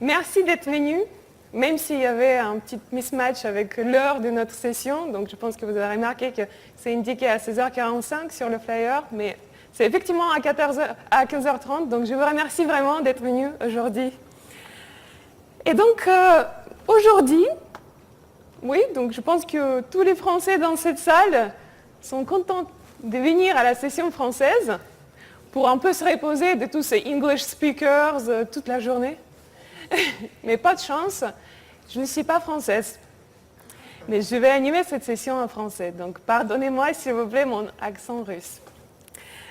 Merci d'être venu, même s'il y avait un petit mismatch avec l'heure de notre session. Donc je pense que vous avez remarqué que c'est indiqué à 16h45 sur le flyer, mais c'est effectivement à 15h30. Donc je vous remercie vraiment d'être venu aujourd'hui. Et donc aujourd'hui, oui, donc je pense que tous les Français dans cette salle sont contents de venir à la session française pour un peu se reposer de tous ces English speakers toute la journée. Mais pas de chance, je ne suis pas française. Mais je vais animer cette session en français. Donc pardonnez-moi s'il vous plaît mon accent russe.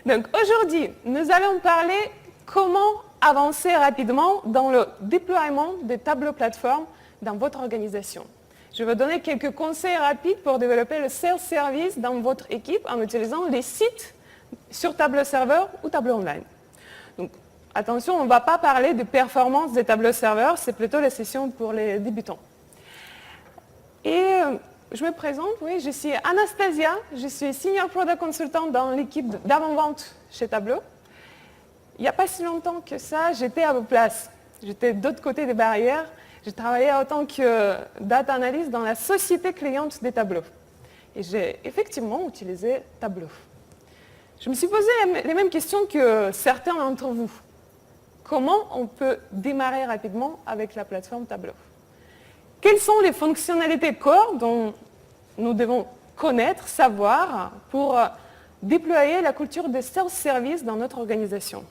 Donc aujourd'hui, nous allons parler comment avancer rapidement dans le déploiement des tableaux plateformes dans votre organisation. Je vais donner quelques conseils rapides pour développer le self-service dans votre équipe en utilisant les sites sur Tableau serveur ou Tableau online. Donc, attention, on ne va pas parler de performance des tableaux serveurs, c'est plutôt la session pour les débutants. Et je me présente, oui, je suis Anastasia, je suis Senior Product Consultant dans l'équipe d'avant-vente chez Tableau. Il n'y a pas si longtemps que ça, j'étais à vos places. J'étais de l'autre côté des barrières. J'ai travaillé en tant que data analyst dans la société cliente des tableaux. Et j'ai effectivement utilisé Tableau. Je me suis posé les mêmes questions que certains d'entre vous. Comment on peut démarrer rapidement avec la plateforme Tableau? Quelles sont les fonctionnalités core dont nous devons connaître, savoir, pour déployer la culture de self-service dans notre organisation?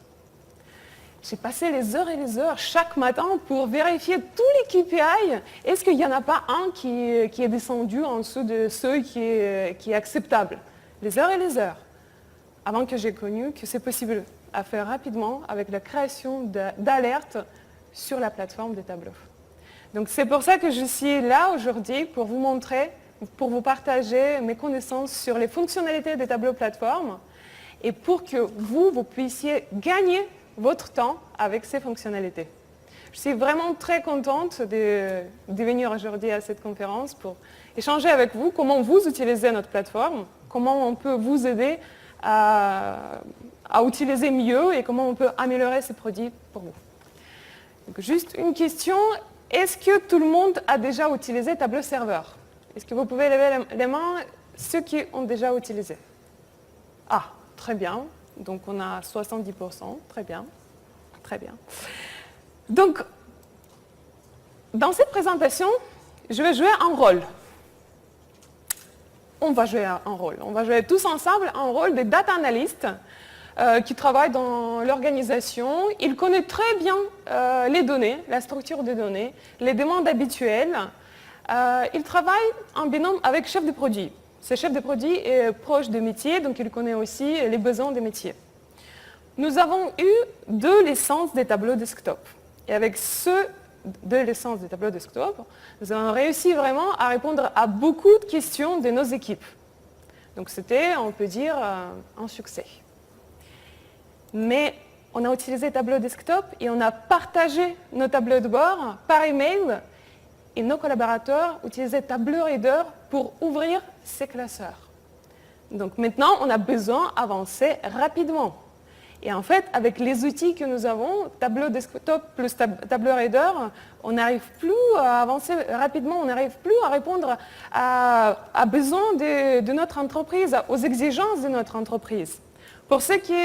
J'ai passé les heures et les heures chaque matin pour vérifier tous les KPI. Est-ce qu'il n'y en a pas un qui est descendu en dessous de ceux qui est acceptable? Les heures et les heures. Avant que j'ai connu que c'est possible à faire rapidement avec la création d'alertes sur la plateforme des tableaux. Donc c'est pour ça que je suis là aujourd'hui pour vous montrer, pour vous partager mes connaissances sur les fonctionnalités des tableaux plateformes et pour que vous puissiez gagner votre temps avec ces fonctionnalités. Je suis vraiment très contente de venir aujourd'hui à cette conférence pour échanger avec vous comment vous utilisez notre plateforme, comment on peut vous aider à utiliser mieux et comment on peut améliorer ces produits pour vous. Donc, juste une question, est-ce que tout le monde a déjà utilisé Tableau serveur? Est-ce que vous pouvez lever les mains, ceux qui ont déjà utilisé? Ah, très bien. Donc on a 70%, très bien, très bien. Donc, dans cette présentation, je vais jouer un rôle. On va jouer un rôle. On va jouer tous ensemble un rôle de data analyst qui travaille dans l'organisation. Il connaît très bien les données, la structure des données, les demandes habituelles. Il travaille en binôme avec chef de produit. Ce chef de produit est proche des métiers, donc il connaît aussi les besoins des métiers. Nous avons eu 2 licences des tableaux desktop. Et avec ces 2 licences des tableaux desktop, nous avons réussi vraiment à répondre à beaucoup de questions de nos équipes. Donc c'était, on peut dire, un succès. Mais on a utilisé Tableau desktop et on a partagé nos tableaux de bord par email. Et nos collaborateurs utilisaient Tableau Reader pour ouvrir ces classeurs. Donc maintenant, on a besoin d'avancer rapidement. Et en fait, avec les outils que nous avons, Tableau Desktop plus Tableau Reader, on n'arrive plus à avancer rapidement, on n'arrive plus à répondre à besoins de notre entreprise, aux exigences de notre entreprise. Pour ceux qui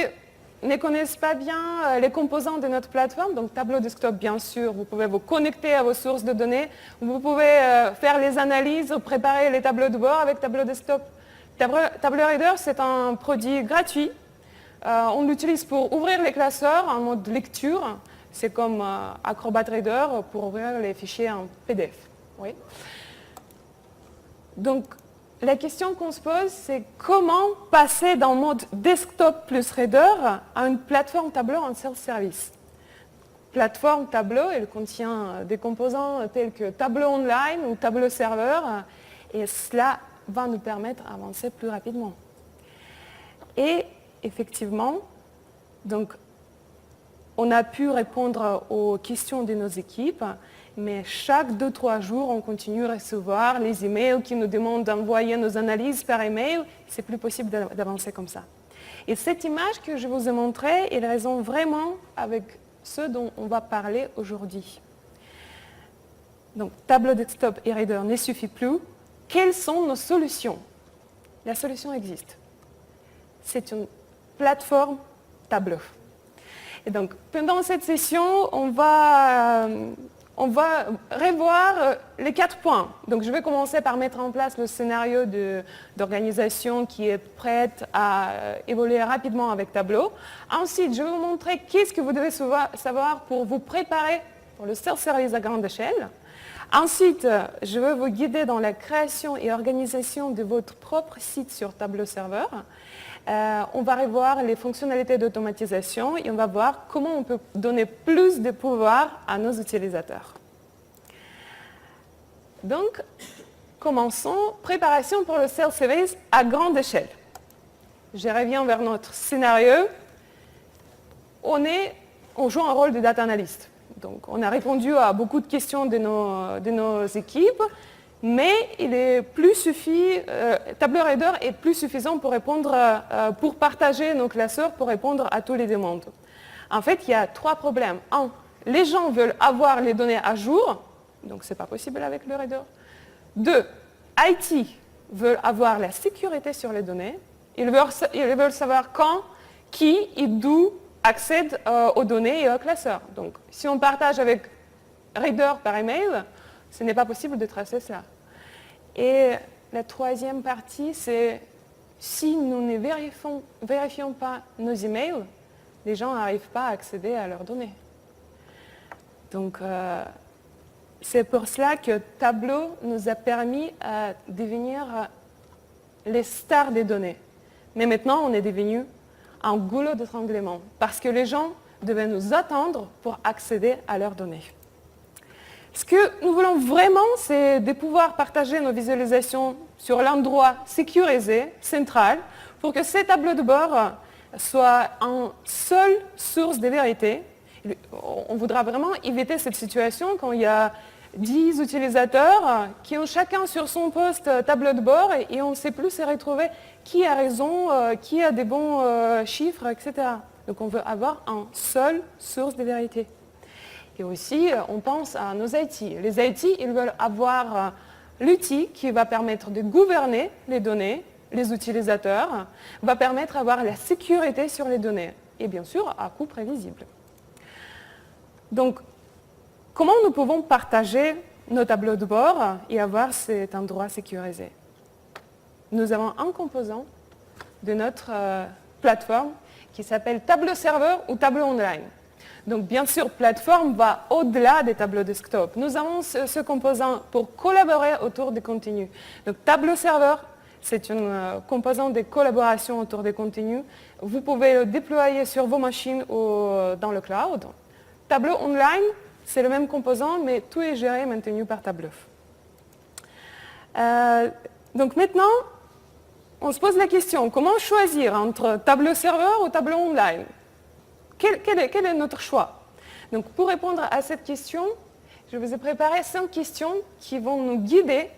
ne connaissent pas bien les composants de notre plateforme, donc Tableau Desktop, bien sûr, vous pouvez vous connecter à vos sources de données, vous pouvez faire les analyses, préparer les tableaux de bord avec Tableau Desktop. Tableau Reader, c'est un produit gratuit. On l'utilise pour ouvrir les classeurs en mode lecture. C'est comme Acrobat Reader pour ouvrir les fichiers en PDF. Oui. Donc, la question qu'on se pose, c'est comment passer d'un mode desktop plus Reader à une plateforme Tableau en self-service. Plateforme Tableau, elle contient des composants tels que Tableau Online ou Tableau Serveur, et cela va nous permettre d'avancer plus rapidement. Et effectivement, donc, on a pu répondre aux questions de nos équipes, mais chaque 2-3 jours, on continue à recevoir les emails qui nous demandent d'envoyer nos analyses par email. C'est plus possible d'avancer comme ça. Et cette image que je vous ai montrée, elle résonne vraiment avec ce dont on va parler aujourd'hui. Donc, tableau desktop et Reader ne suffit plus. Quelles sont nos solutions? La solution existe. C'est une plateforme Tableau. Et donc, pendant cette session, on va revoir les 4 points. Donc, je vais commencer par mettre en place le scénario d'organisation qui est prête à évoluer rapidement avec Tableau. Ensuite, je vais vous montrer qu'est-ce que vous devez savoir pour vous préparer pour le self-service à grande échelle. Ensuite, je vais vous guider dans la création et organisation de votre propre site sur Tableau Serveur. On va revoir les fonctionnalités d'automatisation et on va voir comment on peut donner plus de pouvoir à nos utilisateurs. Donc, commençons. Préparation pour le self-service à grande échelle. Je reviens vers notre scénario. On joue un rôle de data analyst. Donc, on a répondu à beaucoup de questions de nos équipes. Mais Tableau Reader est plus suffisant pour partager nos classeurs, pour répondre à toutes les demandes. En fait, il y a 3 problèmes. 1, les gens veulent avoir les données à jour, donc ce n'est pas possible avec le Reader. 2, IT veut avoir la sécurité sur les données. Ils veulent savoir quand, qui et d'où accède aux données et aux classeurs. Donc, si on partage avec Reader par email, ce n'est pas possible de tracer cela. Et la 3e partie, c'est si nous ne vérifions pas nos emails, les gens n'arrivent pas à accéder à leurs données. Donc, c'est pour cela que Tableau nous a permis de devenir les stars des données. Mais maintenant, on est devenu un goulot d'étranglement parce que les gens devaient nous attendre pour accéder à leurs données. Ce que nous voulons vraiment, c'est de pouvoir partager nos visualisations sur l'endroit sécurisé, central, pour que ces tableaux de bord soient une seule source de vérité. On voudra vraiment éviter cette situation quand il y a 10 utilisateurs qui ont chacun sur son poste tableau de bord et on ne sait plus se retrouver qui a raison, qui a des bons chiffres, etc. Donc on veut avoir une seule source de vérité. Et aussi, on pense à nos IT. Les IT, ils veulent avoir l'outil qui va permettre de gouverner les données, les utilisateurs, va permettre d'avoir la sécurité sur les données. Et bien sûr, à coût prévisible. Donc, comment nous pouvons partager nos tableaux de bord et avoir cet endroit sécurisé? Nous avons un composant de notre plateforme qui s'appelle Tableau Serveur ou Tableau Online. Donc, bien sûr, plateforme va au-delà des tableaux desktop. Nous avons ce composant pour collaborer autour des contenus. Donc, Tableau Serveur, c'est un composant de collaboration autour des contenus. Vous pouvez le déployer sur vos machines ou dans le cloud. Tableau Online, c'est le même composant, mais tout est géré et maintenu par Tableau. Donc maintenant, on se pose la question, comment choisir entre Tableau Serveur ou Tableau Online? Quel est notre choix? Donc, pour répondre à cette question, je vous ai préparé 5 questions qui vont nous guider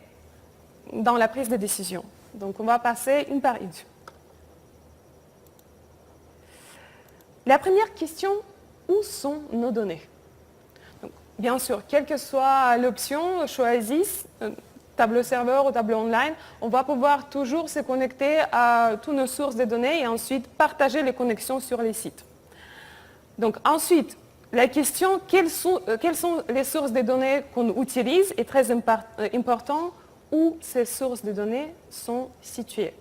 dans la prise de décision. Donc, on va passer une par une. La première question, où sont nos données? Donc, bien sûr, quelle que soit l'option, choisisse Tableau Serveur ou Tableau Online, on va pouvoir toujours se connecter à toutes nos sources de données et ensuite partager les connexions sur les sites. Donc ensuite, la question, quelles sont les sources de données qu'on utilise est très important, où ces sources de données sont situées.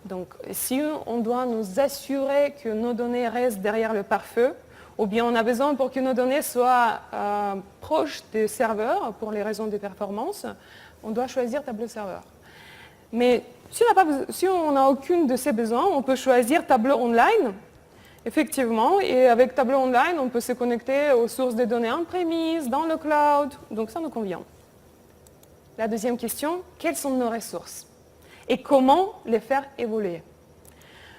Donc si on doit nous assurer que nos données restent derrière le pare-feu, ou bien on a besoin pour que nos données soient proches des serveurs pour les raisons de performance, on doit choisir Tableau Serveur. Mais si on n'a aucune de ces besoins, on peut choisir Tableau Online. Effectivement, et avec Tableau Online, on peut se connecter aux sources de données on-premise, dans le cloud, donc ça nous convient. La deuxième question, quelles sont nos ressources? Et comment les faire évoluer?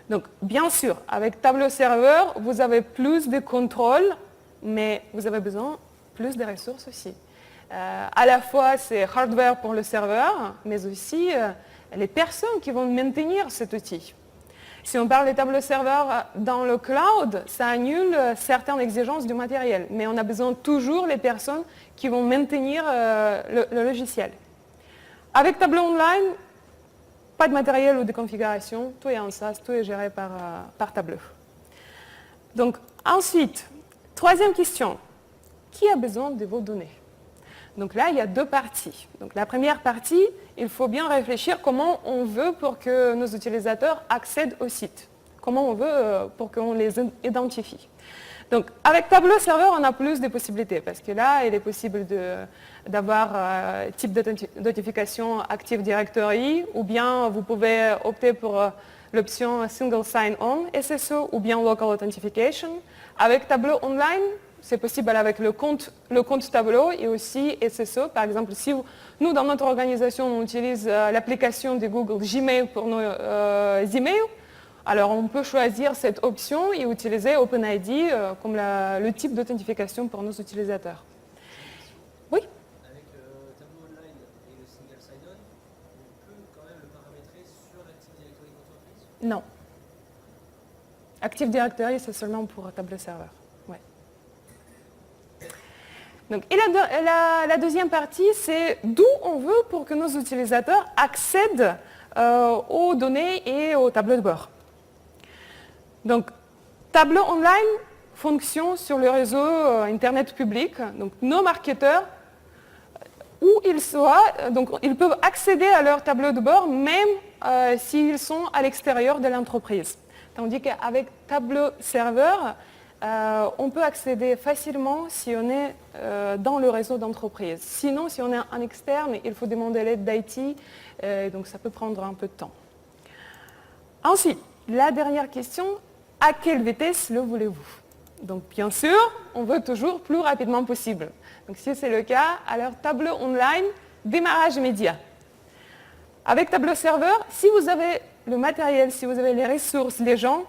Donc, bien sûr, avec Tableau Serveur, vous avez plus de contrôle, mais vous avez besoin plus de ressources aussi. À la fois, c'est hardware pour le serveur, mais aussi les personnes qui vont maintenir cet outil. Si on parle des tableaux serveurs dans le cloud, ça annule certaines exigences du matériel, mais on a besoin toujours des personnes qui vont maintenir le logiciel. Avec Tableau Online, pas de matériel ou de configuration, tout est en SaaS, tout est géré par Tableau. Donc ensuite, troisième question, qui a besoin de vos données? Donc là, il y a deux parties. Donc la première partie, il faut bien réfléchir comment on veut pour que nos utilisateurs accèdent au site. Comment on veut pour qu'on les identifie. Donc avec Tableau Serveur, on a plus de possibilités parce que là, il est possible d'avoir type d'authentification Active Directory ou bien vous pouvez opter pour l'option Single Sign-On SSO ou bien Local Authentication. Avec Tableau Online, c'est possible avec le compte Tableau et aussi SSO. Par exemple, si nous, dans notre organisation, on utilise l'application de Google Gmail pour nos emails, alors on peut choisir cette option et utiliser OpenID comme le type d'authentification pour nos utilisateurs. Oui? Avec Tableau Online et le Single Sign-On, on peut quand même le paramétrer sur l'Active Directory d'entreprise? Non. Active Directory, c'est seulement pour Tableau Serveur. Ouais. Donc, et la deuxième partie, c'est d'où on veut pour que nos utilisateurs accèdent aux données et au tableau de bord. Donc, Tableau Online fonctionne sur le réseau Internet public. Donc, nos marketeurs, où ils soient, donc, ils peuvent accéder à leur tableau de bord même s'ils sont à l'extérieur de l'entreprise. Tandis qu'avec Tableau Serveur, on peut accéder facilement si on est dans le réseau d'entreprise. Sinon, si on est en externe, il faut demander l'aide d'IT, donc ça peut prendre un peu de temps. Ensuite, la dernière question, à quelle vitesse le voulez-vous? Donc bien sûr, on veut toujours plus rapidement possible. Donc si c'est le cas, alors Tableau Online, démarrage immédiat. Avec Tableau Serveur, si vous avez le matériel, si vous avez les ressources, les gens,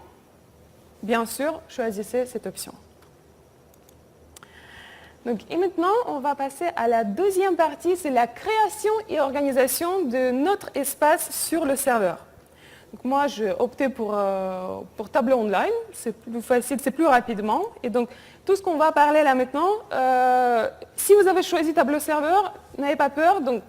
bien sûr, choisissez cette option. Donc, et maintenant, on va passer à la deuxième partie, c'est la création et organisation de notre espace sur le serveur. Donc, moi, j'ai opté pour Tableau Online, c'est plus facile, c'est plus rapidement. Et donc, tout ce qu'on va parler là maintenant, si vous avez choisi Tableau Serveur, n'ayez pas peur. Donc,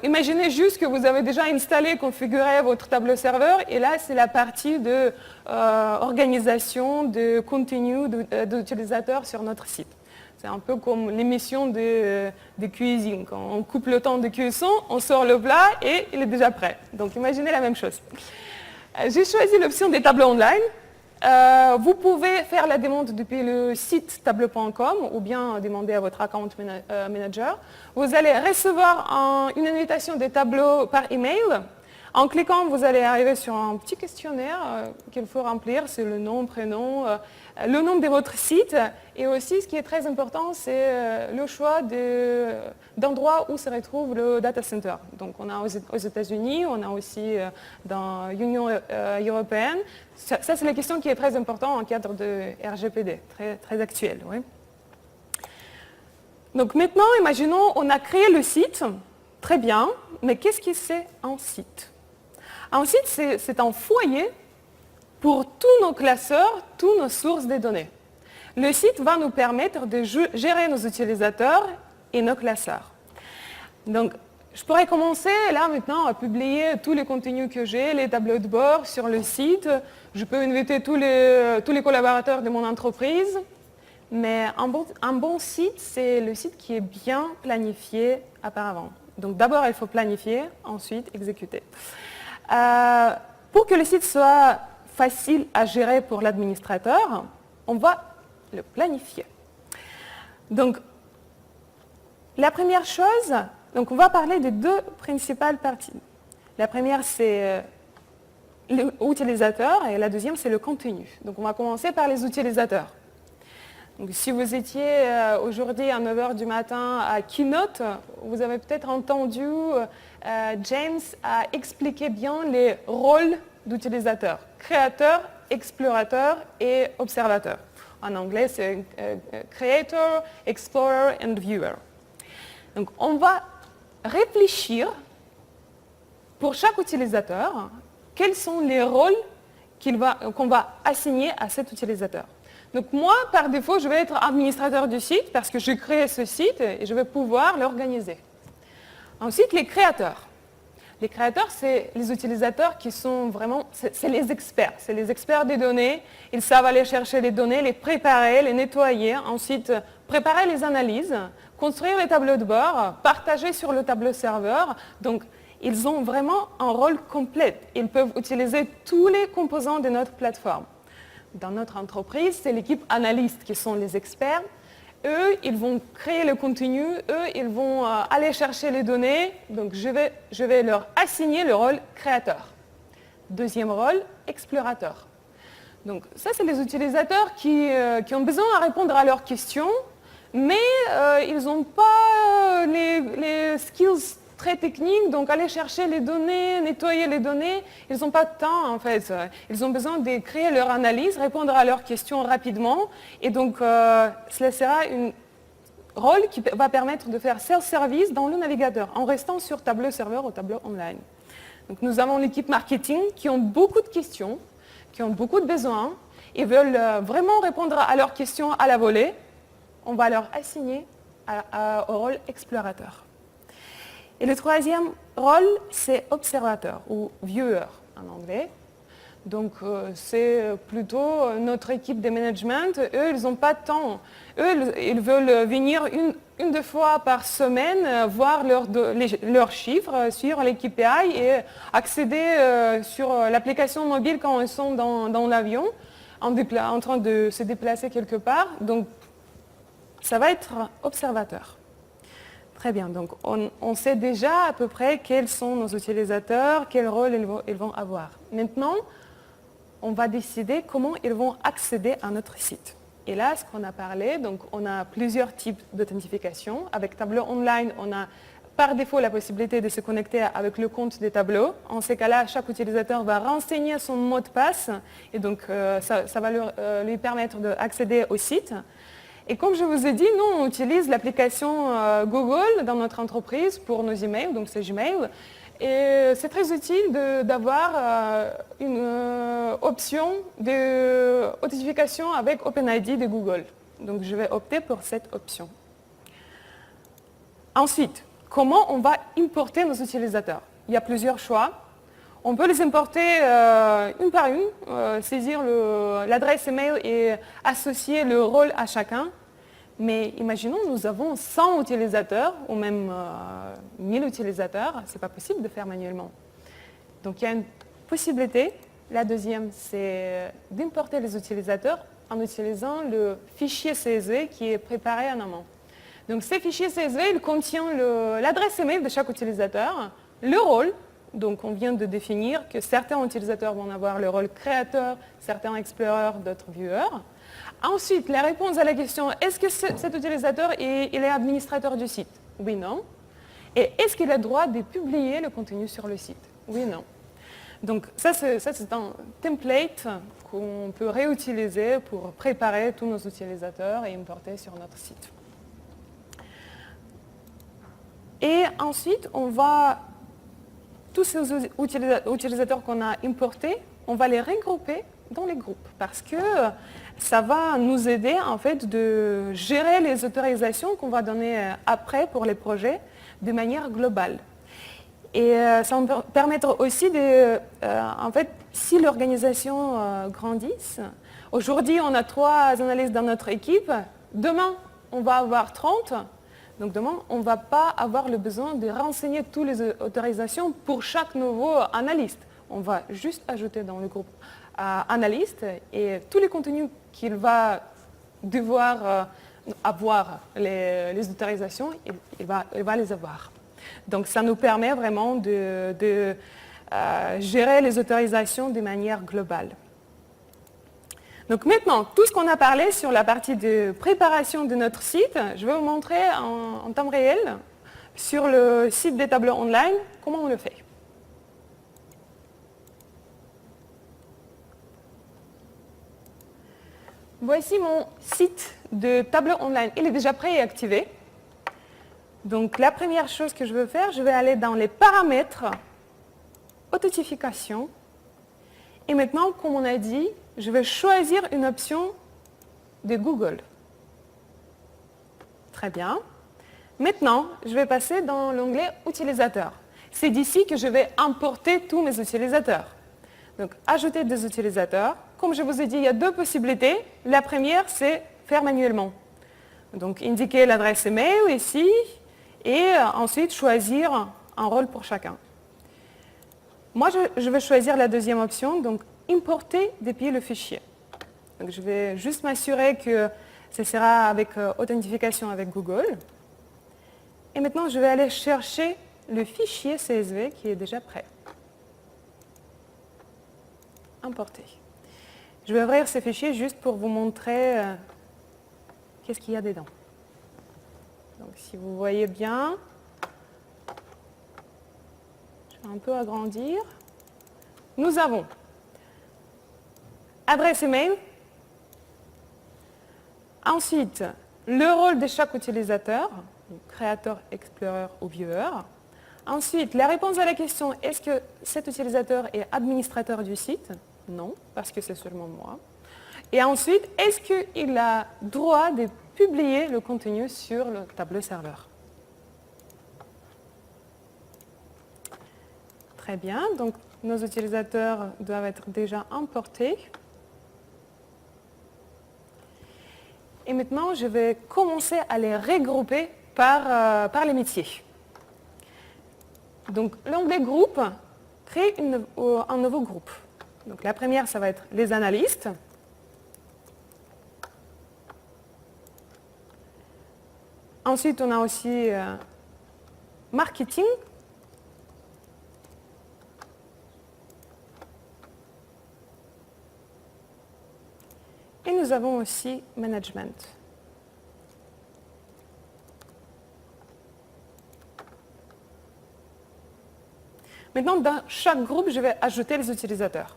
imaginez juste que vous avez déjà installé, configuré votre tableau serveur et là c'est la partie de organisation de contenu d'utilisateurs sur notre site. C'est un peu comme l'émission de cuisine. Quand on coupe le temps de cuisson, on sort le plat et il est déjà prêt. Donc imaginez la même chose. J'ai choisi l'option des tableaux online. Vous pouvez faire la demande depuis le site tableau.com ou bien demander à votre account manager. Vous allez recevoir une invitation des tableaux par email. En cliquant, vous allez arriver sur un petit questionnaire qu'il faut remplir. C'est le nom, prénom, le nom de votre site. Et aussi, ce qui est très important, c'est le choix d'endroit où se retrouve le data center. Donc, on a aux États-Unis, on a aussi dans l'Union européenne. Ça c'est la question qui est très importante en cadre de RGPD, très, très actuelle. Oui. Donc, maintenant, imaginons, on a créé le site. Très bien. Mais qu'est-ce que c'est un site? Un site, c'est un foyer pour tous nos classeurs, toutes nos sources de données. Le site va nous permettre de gérer nos utilisateurs et nos classeurs. Donc, je pourrais commencer là maintenant à publier tous les contenus que j'ai, les tableaux de bord sur le site. Je peux inviter tous les collaborateurs de mon entreprise. Mais un bon site, c'est le site qui est bien planifié auparavant. Donc d'abord, il faut planifier, ensuite exécuter. Pour que le site soit facile à gérer pour l'administrateur, on va le planifier. Donc, la première chose, donc on va parler des deux principales parties. La première, c'est l'utilisateur et la deuxième, c'est le contenu. Donc, on va commencer par les utilisateurs. Donc, si vous étiez aujourd'hui à 9h du matin à Keynote, vous avez peut-être entendu James expliquer bien les rôles d'utilisateurs, créateur, explorateur et observateur. En anglais, c'est Creator, Explorer and Viewer. Donc, on va réfléchir pour chaque utilisateur quels sont les rôles qu'on va assigner à cet utilisateur. Donc moi, par défaut, je vais être administrateur du site parce que j'ai créé ce site et je vais pouvoir l'organiser. Ensuite, les créateurs. Les créateurs, c'est les utilisateurs qui sont vraiment, c'est les experts des données. Ils savent aller chercher les données, les préparer, les nettoyer, ensuite préparer les analyses, construire les tableaux de bord, partager sur le tableau serveur. Donc, ils ont vraiment un rôle complet. Ils peuvent utiliser tous les composants de notre plateforme. Dans notre entreprise, c'est l'équipe analyste qui sont les experts. Eux, ils vont créer le contenu, eux, ils vont aller chercher les données. Donc, je vais leur assigner le rôle créateur. Deuxième rôle, explorateur. Donc, ça, c'est les utilisateurs qui ont besoin de répondre à leurs questions, mais ils n'ont pas les skills très techniques, donc aller chercher les données, nettoyer les données, ils n'ont pas de temps en fait. Ils ont besoin de créer leur analyse, répondre à leurs questions rapidement, et donc cela sera un rôle qui va permettre de faire self-service dans le navigateur, en restant sur tableau serveur ou tableau online. Donc nous avons l'équipe marketing qui ont beaucoup de questions, qui ont beaucoup de besoins, et veulent vraiment répondre à leurs questions à la volée. On va leur assigner au rôle explorateur. Et le troisième rôle, c'est observateur ou viewer en anglais. Donc c'est plutôt notre équipe de management. Eux, ils n'ont pas de temps. Eux, ils veulent venir une deux fois par semaine, voir leurs chiffres, suivre les KPI et accéder sur l'application mobile quand ils sont dans l'avion, en train de se déplacer quelque part. Donc ça va être observateur. Très bien, donc on sait déjà à peu près quels sont nos utilisateurs, quel rôle ils vont avoir. Maintenant, on va décider comment ils vont accéder à notre site. Et là, ce qu'on a parlé, donc on a plusieurs types d'authentification. Avec Tableau Online, on a par défaut la possibilité de se connecter avec le compte des tableaux. En ces cas-là, chaque utilisateur va renseigner son mot de passe et donc ça va lui permettre d'accéder au site. Et comme je vous ai dit, nous, on utilise l'application Google dans notre entreprise pour nos emails, donc c'est Gmail. Et c'est très utile d'avoir une option d'authentification avec OpenID de Google. Donc je vais opter pour cette option. Ensuite, comment on va importer nos utilisateurs? Il y a plusieurs choix. On peut les importer une par une, saisir l'adresse email et associer le rôle à chacun. Mais imaginons, nous avons 100 utilisateurs ou même 1000 utilisateurs. Ce n'est pas possible de faire manuellement. Donc il y a une possibilité. La deuxième, c'est d'importer les utilisateurs en utilisant le fichier CSV qui est préparé en amont. Donc ces fichiers CSV, ils contiennent l'adresse email de chaque utilisateur, le rôle. Donc on vient de définir que certains utilisateurs vont avoir le rôle créateur, certains explorers, d'autres viewers. Ensuite, la réponse à la question, est-ce que cet utilisateur il est administrateur du site? Oui, non. Et est-ce qu'il a le droit de publier le contenu sur le site? Oui, non. Donc ça c'est un template qu'on peut réutiliser pour préparer tous nos utilisateurs et importer sur notre site. Et ensuite, on va tous ces utilisateurs qu'on a importés, on va les regrouper dans les groupes parce que ça va nous aider en fait de gérer les autorisations qu'on va donner après pour les projets de manière globale. Et ça va permettre aussi de, en fait, si l'organisation grandisse, aujourd'hui on a 3 analystes dans notre équipe, demain on va avoir 30. Donc demain, on ne va pas avoir le besoin de renseigner toutes les autorisations pour chaque nouveau analyste. On va juste ajouter dans le groupe analyste et tous les contenus qu'il va devoir avoir les autorisations, il va les avoir. Donc ça nous permet vraiment de gérer les autorisations de manière globale. Donc maintenant, tout ce qu'on a parlé sur la partie de préparation de notre site, je vais vous montrer en temps réel sur le site des tableaux online comment on le fait. Voici mon site de tableau online. Il est déjà prêt et activé. Donc la première chose que je veux faire, je vais aller dans les paramètres, authentification. Et maintenant, comme on a dit, je vais choisir une option de Google. Très bien. Maintenant, je vais passer dans l'onglet Utilisateurs. C'est d'ici que je vais importer tous mes utilisateurs. Donc, ajouter des utilisateurs. Comme je vous ai dit, il y a deux possibilités. La première, c'est faire manuellement. Donc, indiquer l'adresse email ici et ensuite choisir un rôle pour chacun. Moi, je vais choisir la deuxième option, donc importer depuis le fichier. Donc, je vais juste m'assurer que ce sera avec authentification avec Google. Et maintenant, je vais aller chercher le fichier CSV qui est déjà prêt. Importer. Je vais ouvrir ce fichier juste pour vous montrer qu'est-ce qu'il y a dedans. Donc, si vous voyez bien, je vais un peu agrandir. Nous avons adresse email, ensuite le rôle de chaque utilisateur, créateur, explorer ou viewer. Ensuite, la réponse à la question, est-ce que cet utilisateur est administrateur du site? Non, parce que c'est seulement moi. Et ensuite, est-ce qu'il a droit de publier le contenu sur le tableau serveur? Très bien, donc nos utilisateurs doivent être déjà importés. Et maintenant, je vais commencer à les regrouper par les métiers. Donc, l'onglet groupe crée un nouveau groupe. Donc, la première, ça va être les analystes. Ensuite, on a aussi marketing. Et nous avons aussi management. Maintenant, dans chaque groupe, je vais ajouter les utilisateurs.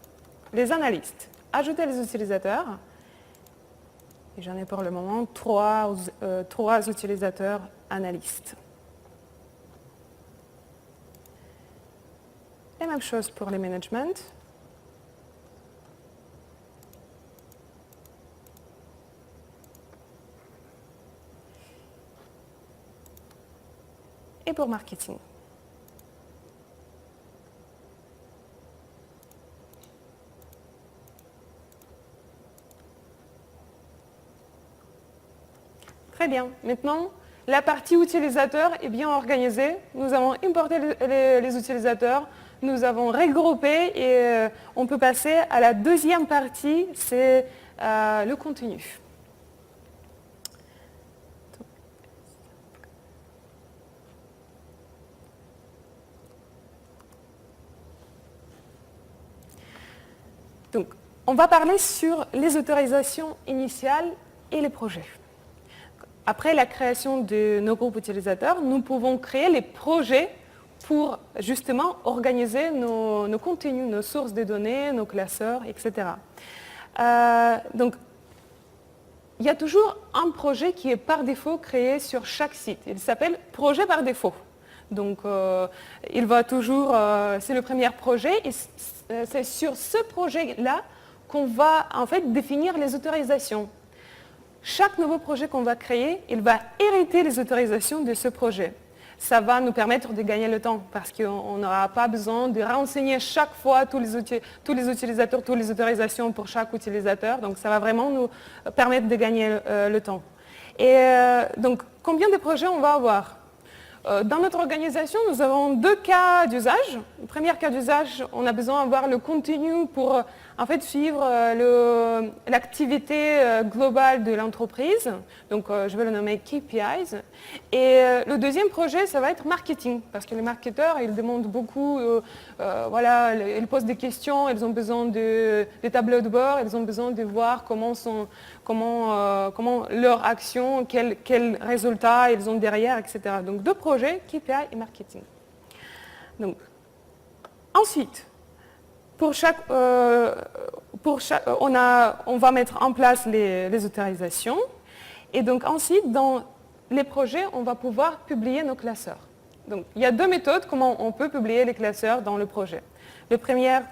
Les analystes, ajouter les utilisateurs. Et j'en ai pour le moment trois utilisateurs analystes. La même chose pour les management. Et pour marketing. Très bien. Maintenant, la partie utilisateur est bien organisée. Nous avons importé les utilisateurs, nous avons regroupé et on peut passer à la deuxième partie, c'est le contenu. Donc, on va parler sur les autorisations initiales et les projets. Après la création de nos groupes utilisateurs, nous pouvons créer les projets pour justement organiser nos contenus, nos sources de données, nos classeurs, etc. Donc, il y a toujours un projet qui est par défaut créé sur chaque site. Il s'appelle projet par défaut. Donc, il va toujours, c'est le premier projet et c'est sur ce projet-là qu'on va en fait définir les autorisations. Chaque nouveau projet qu'on va créer, il va hériter les autorisations de ce projet. Ça va nous permettre de gagner le temps parce qu'on n'aura pas besoin de renseigner chaque fois tous les utilisateurs, toutes les autorisations pour chaque utilisateur. Donc, ça va vraiment nous permettre de gagner le temps. Et donc, combien de projets on va avoir ? Dans notre organisation, nous avons deux cas d'usage. Le premier cas d'usage, on a besoin d'avoir le contenu pour en fait, suivre l'activité globale de l'entreprise. Donc, je vais le nommer KPIs. Et le deuxième projet, ça va être marketing. Parce que les marketeurs, ils demandent beaucoup, voilà, ils posent des questions, ils ont besoin de tableaux de bord, ils ont besoin de voir comment leur action, quels résultats ils ont derrière, etc. Donc, deux projets, KPI et marketing. Donc, ensuite, on va mettre en place les autorisations. Et donc, ensuite, dans les projets, on va pouvoir publier nos classeurs. Donc, il y a deux méthodes comment on peut publier les classeurs dans le projet. La première,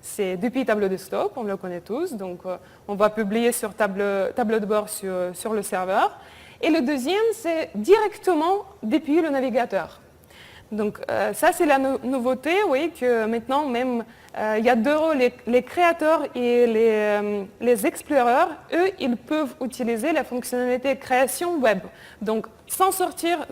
c'est depuis tableau de stock, on le connaît tous, donc on va publier sur tableau de bord sur le serveur. Et le deuxième, c'est directement depuis le navigateur. Donc ça, c'est la nouveauté, oui, que maintenant même, il y a deux rôles, les créateurs et les explorers. Eux, ils peuvent utiliser la fonctionnalité création web. Donc, sans sortir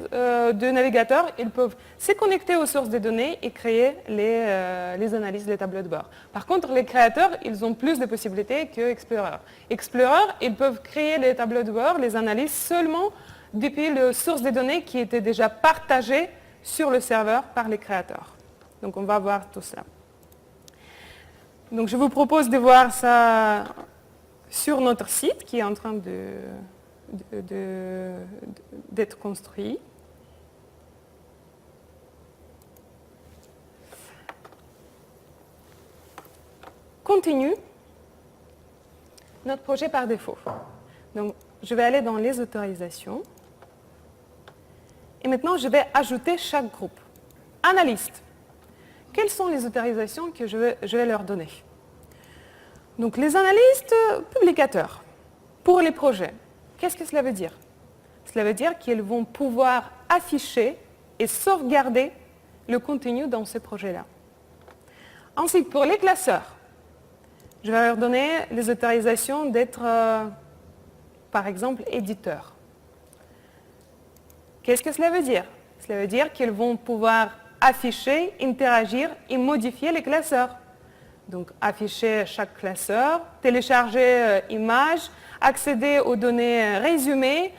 du navigateur, ils peuvent se connecter aux sources de données et créer les analyses des tableaux de bord. Par contre, les créateurs, ils ont plus de possibilités que Explorer. Explorer, ils peuvent créer les tableaux de bord, les analyses seulement depuis les sources de données qui étaient déjà partagées sur le serveur par les créateurs. Donc on va voir tout cela. Donc je vous propose de voir ça sur notre site qui est en train d'être construit. Continue notre projet par défaut. Donc je vais aller dans les autorisations. Et maintenant, je vais ajouter chaque groupe. Analystes. Quelles sont les autorisations que je vais leur donner? Donc, les analystes publicateurs pour les projets. Qu'est-ce que cela veut dire? Cela veut dire qu'ils vont pouvoir afficher et sauvegarder le contenu dans ce projet-là. Ensuite, pour les classeurs, je vais leur donner les autorisations d'être, par exemple, éditeurs. Qu'est-ce que cela veut dire? Cela veut dire qu'ils vont pouvoir afficher, interagir et modifier les classeurs. Donc afficher chaque classeur, télécharger images, accéder aux données résumées,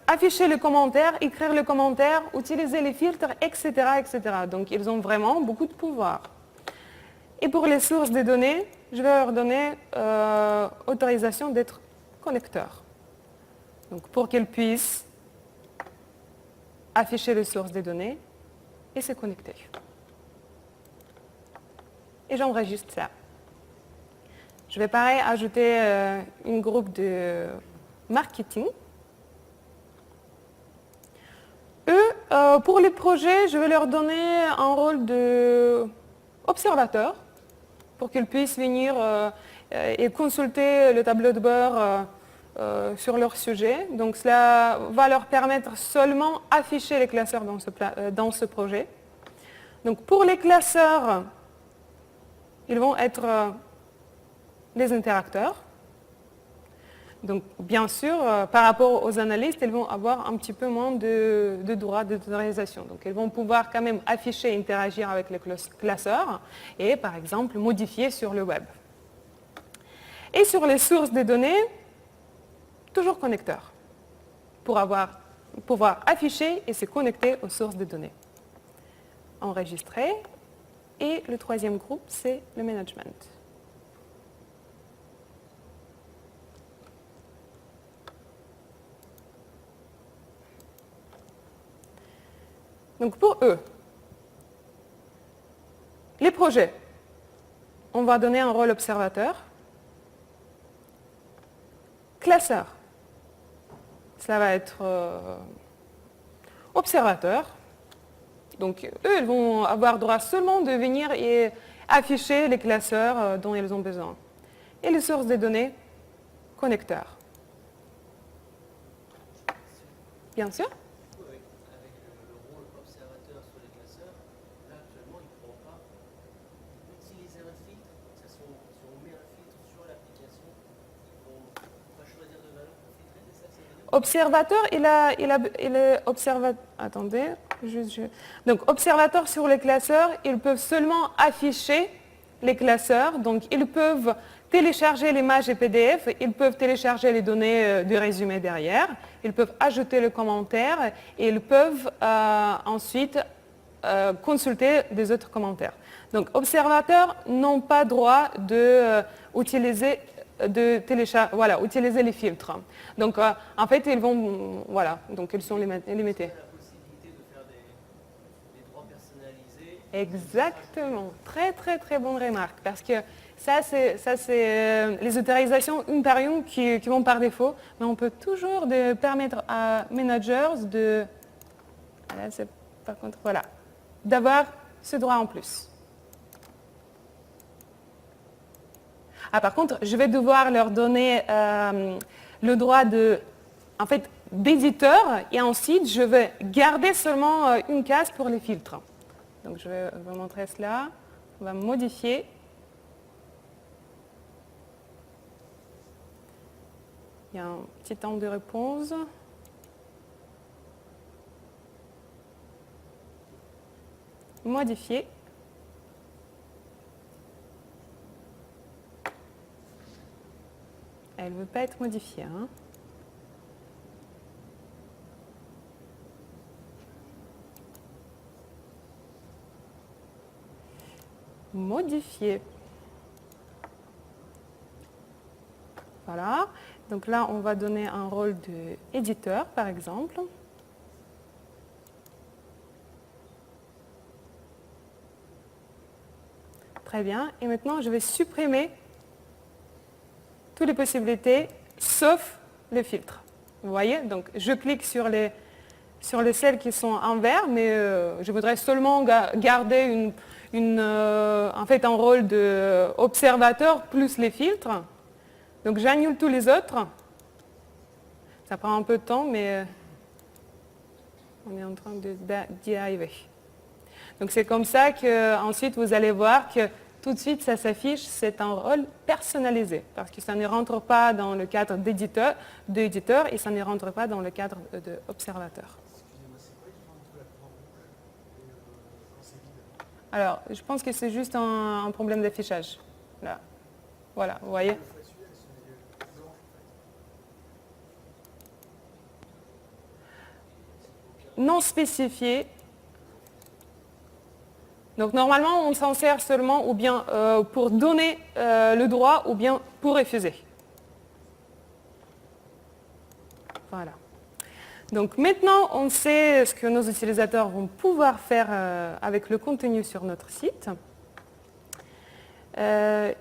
afficher le commentaire, écrire le commentaire, utiliser les filtres, etc., etc. Donc ils ont vraiment beaucoup de pouvoir. Et pour les sources de données, je vais leur donner autorisation d'être connecteurs. Donc pour qu'ils puissent afficher les sources des données et se connecter. Et j'enregistre ça. Je vais pareil ajouter un groupe de marketing. Eux, pour les projets, je vais leur donner un rôle d'observateur pour qu'ils puissent venir et consulter le tableau de bord sur leur sujet. Donc cela va leur permettre seulement d'afficher les classeurs dans ce projet. Donc pour les classeurs, ils vont être les interacteurs. Donc bien sûr, par rapport aux analystes, ils vont avoir un petit peu moins de droits d'autorisation. Donc ils vont pouvoir quand même afficher et interagir avec les classeurs et par exemple modifier sur le web. Et sur les sources de données, toujours connecteur, pour pouvoir afficher et se connecter aux sources de données. Enregistrer. Et le troisième groupe, c'est le management. Donc pour eux, les projets, on va donner un rôle observateur. Classeur, cela va être observateur. Donc eux, ils vont avoir droit seulement de venir et afficher les classeurs dont ils ont besoin. Et les sources de données, connecteurs. Bien sûr. Avec le rôle observateur sur les classeurs, là actuellement, ils ne pourront pas utiliser un filtre. Si on met un filtre sur l'application, ils ne pourront pas choisir de valeur pour filtrer, c'est ça que ça veut dire? Observateur, il est observateur. Attendez. Donc, observateur sur les classeurs, ils peuvent seulement afficher les classeurs. Donc, ils peuvent télécharger l'image et PDF, ils peuvent télécharger les données du résumé derrière, ils peuvent ajouter le commentaire et ils peuvent ensuite consulter des autres commentaires. Donc, observateurs n'ont pas droit d'utiliser utiliser les filtres. Donc, en fait, ils vont, donc ils sont limités. Exactement. Très, très, très bonne remarque. Parce que ça, c'est les autorisations une par une qui vont par défaut. Mais on peut toujours permettre à managers d'avoir ce droit en plus. Ah, par contre, je vais devoir leur donner le droit d'éditeur et ensuite je vais garder seulement une case pour les filtres. Donc je vais vous montrer cela. On va modifier. Il y a un petit temps de réponse. Modifier. Elle ne veut pas être modifiée. Hein. Modifier. Voilà. Donc là, on va donner un rôle d'éditeur, par exemple. Très bien. Et maintenant, je vais supprimer toutes les possibilités, sauf le filtre. Vous voyez? Donc, je clique sur les celles qui sont en vert, mais je voudrais seulement garder en fait, un rôle d'observateur plus les filtres. Donc, j'annule tous les autres. Ça prend un peu de temps, mais on est en train d'y arriver. Donc, c'est comme ça qu'ensuite, vous allez voir que tout de suite, ça s'affiche, c'est un rôle personnalisé, parce que ça ne rentre pas dans le cadre d'éditeur et ça ne rentre pas dans le cadre d'observateur. Excusez-moi, c'est quoi la différence entre la couleur rouge et quand c'est vide? Alors, je pense que c'est juste un problème d'affichage. Là. Voilà, vous voyez. Non spécifié. Donc normalement, on s'en sert seulement ou bien pour donner le droit ou bien pour refuser. Voilà. Donc maintenant, on sait ce que nos utilisateurs vont pouvoir faire avec le contenu sur notre site. Et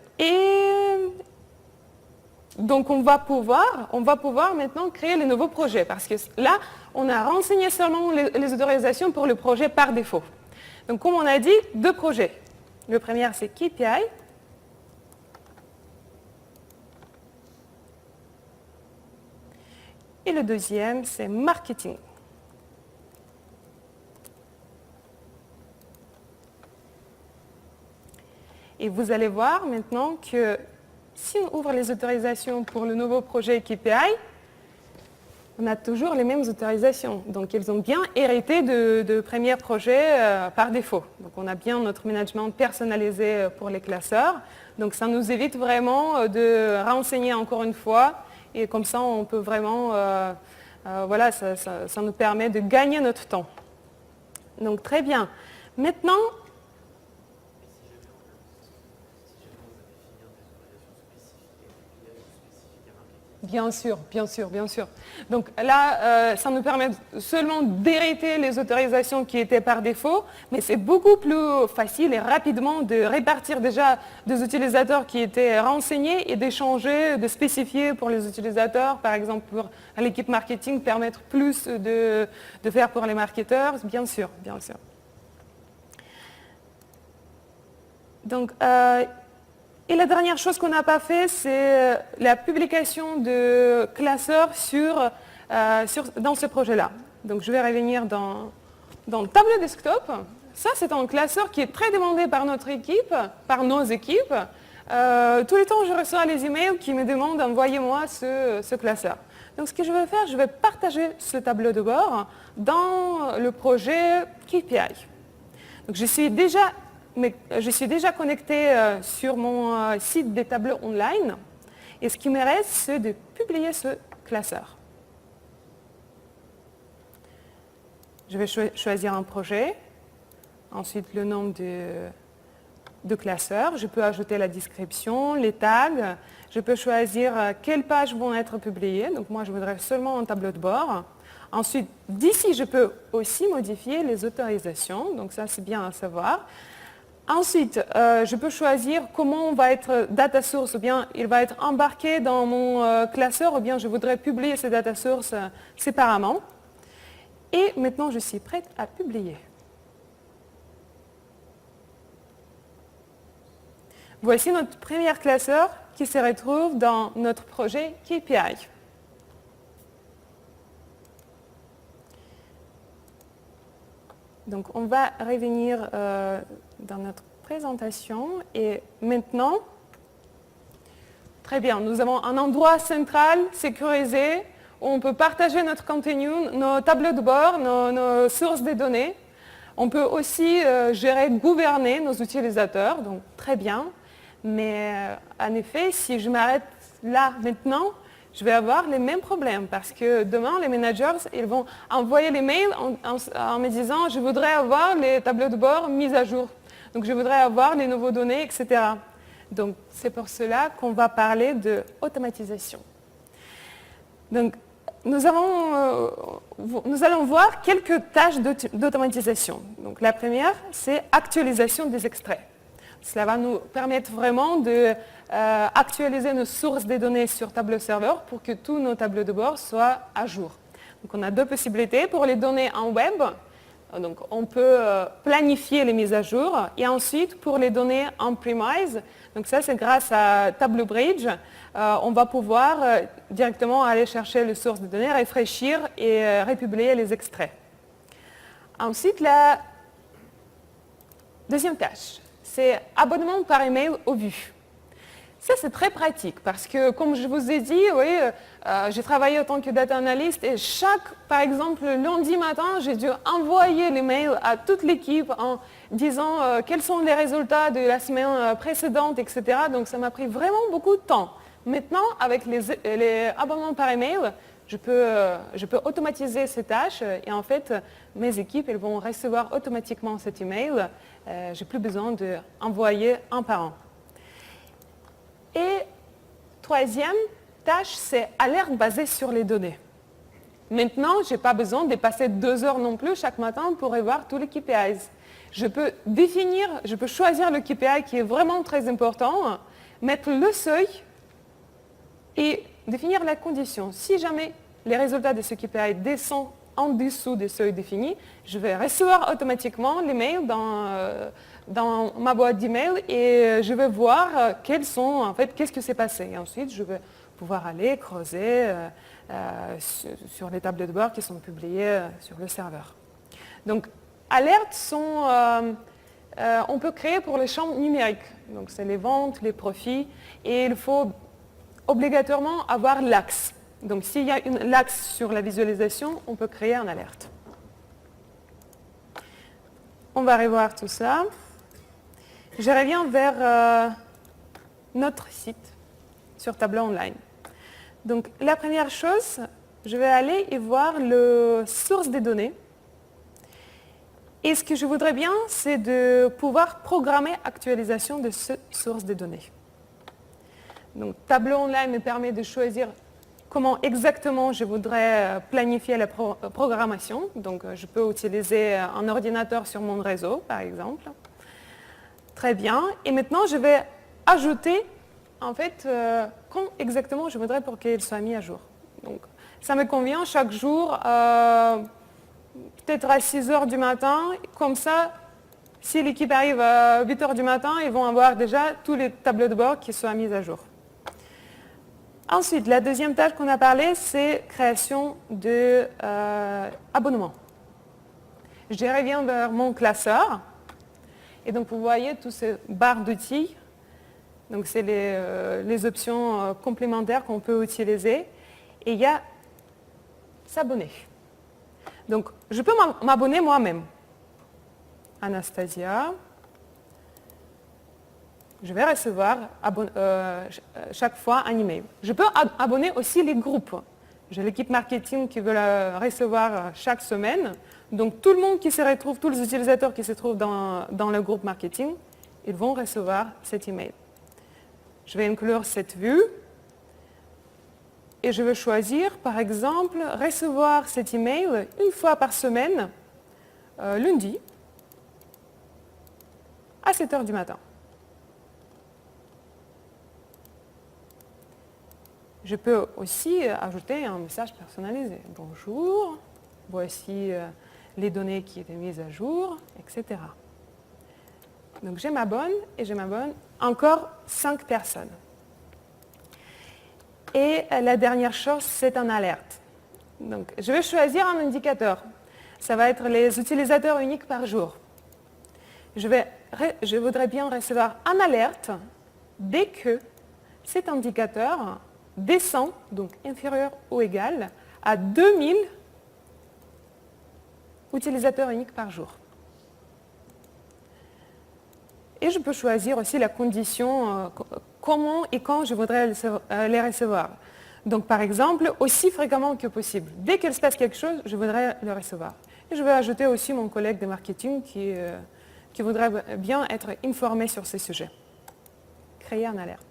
donc on va pouvoir maintenant créer les nouveaux projets parce que là, on a renseigné seulement les autorisations pour le projet par défaut. Donc comme on a dit, 2 projets. Le premier, c'est KPI. Et le deuxième, c'est marketing. Et vous allez voir maintenant que si on ouvre les autorisations pour le nouveau projet KPI, on a toujours les mêmes autorisations. Donc, ils ont bien hérité de premiers projets par défaut. Donc, on a bien notre management personnalisé pour les classeurs. Donc, ça nous évite vraiment de renseigner encore une fois. Et comme ça, on peut vraiment... voilà, ça nous permet de gagner notre temps. Donc, très bien. Maintenant... Bien sûr, bien sûr, bien sûr. Donc là, ça nous permet seulement d'hériter les autorisations qui étaient par défaut, mais c'est beaucoup plus facile et rapidement de répartir déjà des utilisateurs qui étaient renseignés et d'échanger, de spécifier pour les utilisateurs, par exemple pour l'équipe marketing, permettre plus de faire pour les marketeurs, bien sûr, bien sûr. Donc, et la dernière chose qu'on n'a pas fait, c'est la publication de classeurs dans ce projet-là. Donc je vais revenir dans le tableau desktop. Ça, c'est un classeur qui est très demandé par notre équipe, par nos équipes. Tous les temps, je reçois les emails qui me demandent envoyez-moi ce classeur. Donc ce que je vais faire, je vais partager ce tableau de bord dans le projet KPI. Donc je suis déjà connectée sur mon site des tableaux online. Et ce qui me reste, c'est de publier ce classeur. Je vais choisir un projet, ensuite le nom de classeur. Je peux ajouter la description, les tags. Je peux choisir quelles pages vont être publiées. Donc moi, je voudrais seulement un tableau de bord. Ensuite, d'ici, je peux aussi modifier les autorisations. Donc ça, c'est bien à savoir. Ensuite, je peux choisir comment va être data source, ou bien il va être embarqué dans mon classeur, ou bien je voudrais publier ces data sources séparément. Et maintenant, je suis prête à publier. Voici notre premier classeur qui se retrouvent dans notre projet KPI. Donc, on va revenir dans notre présentation. Et maintenant, très bien, nous avons un endroit central, sécurisé, où on peut partager notre contenu, nos tableaux de bord, nos sources de données. On peut aussi gérer, gouverner nos utilisateurs, donc très bien. Mais en effet, si je m'arrête là maintenant, je vais avoir les mêmes problèmes parce que demain, les managers, ils vont envoyer les mails en me disant « je voudrais avoir les tableaux de bord mis à jour, donc je voudrais avoir les nouveaux données, etc. » Donc c'est pour cela qu'on va parler d'automatisation. Donc nous allons voir quelques tâches d'automatisation. Donc la première, c'est actualisation des extraits. Cela va nous permettre vraiment d'actualiser nos sources de données sur tableau serveur pour que tous nos tableaux de bord soient à jour. Donc on a deux possibilités. Pour les données en web, donc on peut planifier les mises à jour. Et ensuite, pour les données on-premise, donc ça c'est grâce à Tableau Bridge, on va pouvoir directement aller chercher les sources de données, rafraîchir et republier les extraits. Ensuite, la deuxième tâche, c'est abonnement par email au vu. Ça, c'est très pratique parce que, comme je vous ai dit, oui, j'ai travaillé en tant que data analyst et par exemple, lundi matin, j'ai dû envoyer les mails à toute l'équipe en disant quels sont les résultats de la semaine précédente, etc. Donc, ça m'a pris vraiment beaucoup de temps. Maintenant, avec les abonnements par email, je peux automatiser ces tâches et en fait, mes équipes elles vont recevoir automatiquement cet email. Je n'ai plus besoin d'envoyer un par un. Et troisième tâche, c'est alerte basée sur les données. Maintenant, je n'ai pas besoin de passer 2 heures non plus chaque matin pour revoir tous les KPIs. Je peux choisir le KPI qui est vraiment très important, mettre le seuil et définir la condition. Si jamais les résultats de ce KPI descendent en dessous des seuils définis, je vais recevoir automatiquement les mails dans ma boîte d'email et je vais voir qu'est-ce qui s'est passé. Et ensuite, je vais pouvoir aller creuser sur les tableaux de bord qui sont publiés sur le serveur. Donc, alertes on peut créer pour les champs numériques. Donc, c'est les ventes, les profits et il faut obligatoirement avoir l'axe. Donc, s'il y a l'axe sur la visualisation, on peut créer une alerte. On va revoir tout ça. Je reviens vers notre site sur Tableau Online. Donc, la première chose, je vais aller et voir le source des données. Et ce que je voudrais bien, c'est de pouvoir programmer actualisation de ce source de données. Donc, Tableau Online me permet de choisir comment exactement je voudrais planifier la programmation. Donc, je peux utiliser un ordinateur sur mon réseau, par exemple. Très bien. Et maintenant, je vais ajouter, en fait, quand exactement je voudrais pour qu'il soit mis à jour. Donc, ça me convient chaque jour, peut-être à 6 heures du matin. Comme ça, si l'équipe arrive à 8 heures du matin, ils vont avoir déjà tous les tableaux de bord qui soient mis à jour. Ensuite, la deuxième tâche qu'on a parlé, c'est création d'abonnement. Je reviens vers mon classeur. Et donc, vous voyez toutes ces barres d'outils. Donc, c'est les options complémentaires qu'on peut utiliser. Et il y a s'abonner. Donc, je peux m'abonner moi-même. Anastasia. Je vais recevoir chaque fois un email. Je peux abonner aussi les groupes. J'ai l'équipe marketing qui veut la recevoir chaque semaine. Donc tout le monde qui se retrouve, tous les utilisateurs qui se trouvent dans le groupe marketing, ils vont recevoir cet email. Je vais inclure cette vue et je vais choisir, par exemple, recevoir cet email une fois par semaine, lundi, à 7 heures du matin. Je peux aussi ajouter un message personnalisé. Bonjour, voici les données qui étaient mises à jour, etc. Donc je m'abonne et je m'abonne encore 5 personnes. Et la dernière chose, c'est un alerte. Donc, je vais choisir un indicateur. Ça va être les utilisateurs uniques par jour. Je voudrais bien recevoir un alerte dès que cet indicateur descend, donc inférieur ou égal, à 2000 utilisateurs uniques par jour. Et je peux choisir aussi la condition, comment et quand je voudrais les recevoir. Donc par exemple, aussi fréquemment que possible. Dès qu'il se passe quelque chose, je voudrais le recevoir. Et je vais ajouter aussi mon collègue de marketing qui voudrait bien être informé sur ces sujets. Créer une alerte.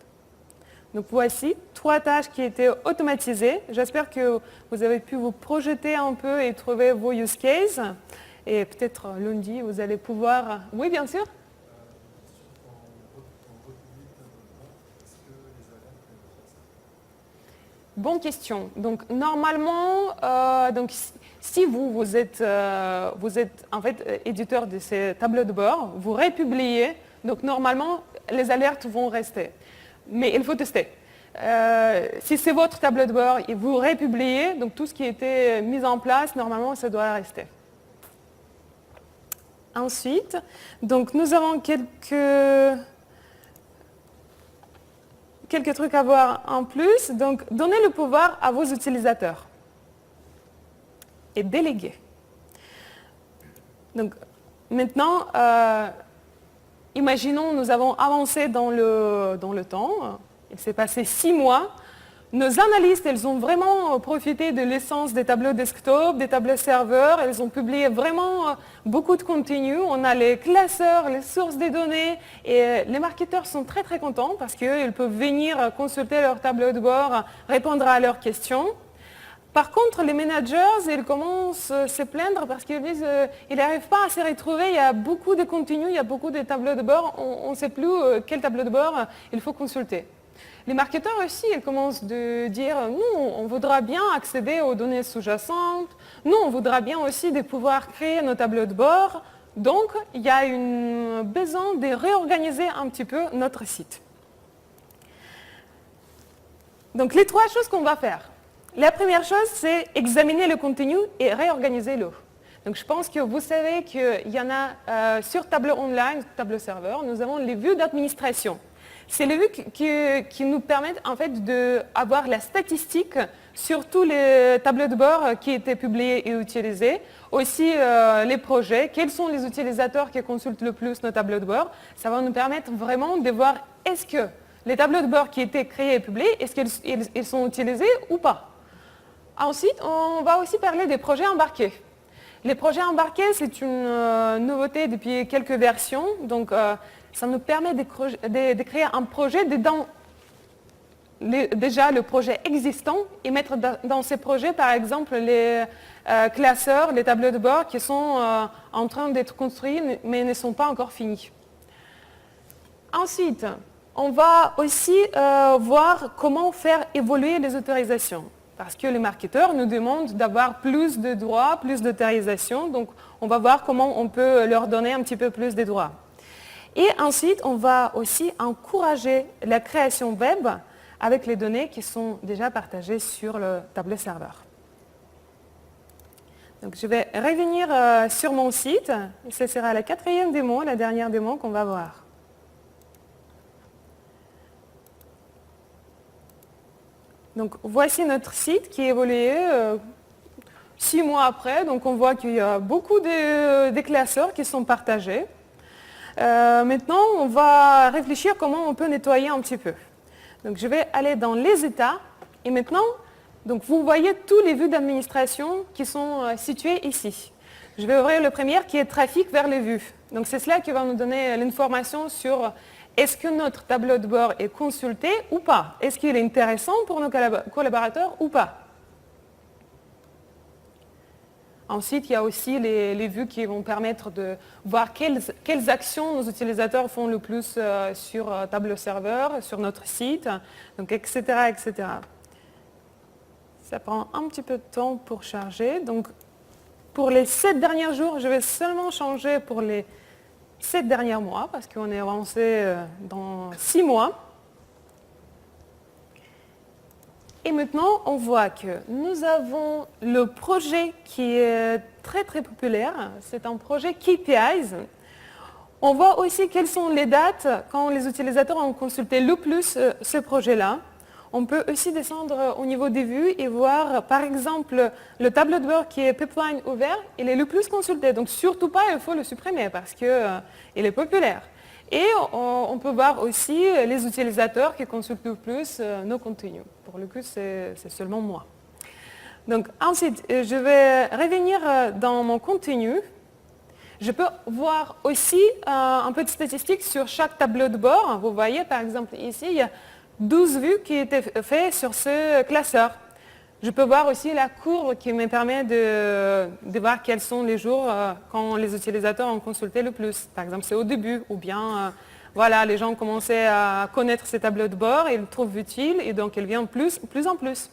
Donc voici 3 tâches qui étaient automatisées. J'espère que vous avez pu vous projeter un peu et trouver vos use cases. Et peut-être lundi, vous allez pouvoir... Oui, bien sûr. Bonne question. Donc normalement, si vous êtes en fait éditeur de ces tableaux de bord, vous republiez. Donc normalement, les alertes vont rester. Mais il faut tester. Si c'est votre tableau de bord et vous republiez, donc tout ce qui a été mis en place, normalement, ça doit rester. Ensuite, donc nous avons quelques trucs à voir en plus. Donc, donnez le pouvoir à vos utilisateurs et déléguer. Donc, maintenant, imaginons nous avons avancé dans le temps. Il s'est passé 6 mois. Nos analystes, elles ont vraiment profité de l'essence des tableaux desktop, des tableaux serveurs. Elles ont publié vraiment beaucoup de contenu. On a les classeurs, les sources des données. Et les marketeurs sont très très contents parce qu'ils peuvent venir consulter leur tableau de bord, répondre à leurs questions. Par contre, les managers, ils commencent à se plaindre parce qu'ils disent qu'ils n'arrivent pas à se retrouver. Il y a beaucoup de contenu, il y a beaucoup de tableaux de bord. On ne sait plus quel tableau de bord il faut consulter. Les marketeurs aussi, ils commencent de dire « Nous, on voudra bien accéder aux données sous-jacentes. Nous, on voudra bien aussi de pouvoir créer nos tableaux de bord. » Donc, il y a un besoin de réorganiser un petit peu notre site. Donc, les 3 choses qu'on va faire. La première chose, c'est examiner le contenu et réorganiser-le. Donc, je pense que vous savez qu'il y en a sur Tableau Online, Tableau Serveur, nous avons les vues d'administration. C'est les vues qui nous permettent en fait d'avoir la statistique sur tous les tableaux de bord qui étaient publiés et utilisés. Aussi les projets, quels sont les utilisateurs qui consultent le plus nos tableaux de bord. Ça va nous permettre vraiment de voir est-ce que les tableaux de bord qui étaient créés et publiés, est-ce qu'ils sont utilisés ou pas. Ensuite, on va aussi parler des projets embarqués. Les projets embarqués, c'est une nouveauté depuis quelques versions. Donc, ça nous permet de créer un projet dedans déjà le projet existant et mettre dans ces projets, par exemple, les classeurs, les tableaux de bord qui sont en train d'être construits mais ne sont pas encore finis. Ensuite, on va aussi voir comment faire évoluer les autorisations. Parce que les marketeurs nous demandent d'avoir plus de droits, plus d'autorisations. Donc, on va voir comment on peut leur donner un petit peu plus de droits. Et ensuite, on va aussi encourager la création web avec les données qui sont déjà partagées sur le tableau serveur. Donc, je vais revenir sur mon site. Ce sera la 4e démo, la dernière démo qu'on va voir. Donc, voici notre site qui évolue 6 mois après. Donc, on voit qu'il y a beaucoup de classeurs qui sont partagés. Maintenant, on va réfléchir comment on peut nettoyer un petit peu. Donc, je vais aller dans les états. Et maintenant, donc, vous voyez tous les vues d'administration qui sont situées ici. Je vais ouvrir le premier qui est trafic vers les vues. Donc, c'est cela qui va nous donner l'information sur est-ce que notre tableau de bord est consulté ou pas. Est-ce qu'il est intéressant pour nos collaborateurs ou pas. Ensuite, il y a aussi les vues qui vont permettre de voir quelles actions nos utilisateurs font le plus sur tableau serveur, sur notre site, donc etc., etc. Ça prend un petit peu de temps pour charger. Donc, pour les 7 derniers jours, je vais seulement changer pour les 7 derniers mois, parce qu'on est avancé dans 6 mois. Et maintenant, on voit que nous avons le projet qui est très très populaire. C'est un projet KPIs. On voit aussi quelles sont les dates quand les utilisateurs ont consulté le plus ce projet-là. On peut aussi descendre au niveau des vues et voir, par exemple, le tableau de bord qui est pipeline ouvert, il est le plus consulté. Donc surtout pas, il faut le supprimer parce qu'il est populaire. Et on peut voir aussi les utilisateurs qui consultent le plus nos contenus. Pour le coup, c'est seulement moi. Donc ensuite, je vais revenir dans mon contenu. Je peux voir aussi un peu de statistiques sur chaque tableau de bord. Vous voyez, par exemple, ici, il y a 12 vues qui étaient faites sur ce classeur. Je peux voir aussi la courbe qui me permet de voir quels sont les jours quand les utilisateurs ont consulté le plus. Par exemple, c'est au début, ou bien voilà, les gens ont commencé à connaître ces tableaux de bord, ils le trouvent utile et donc ils viennent plus en plus.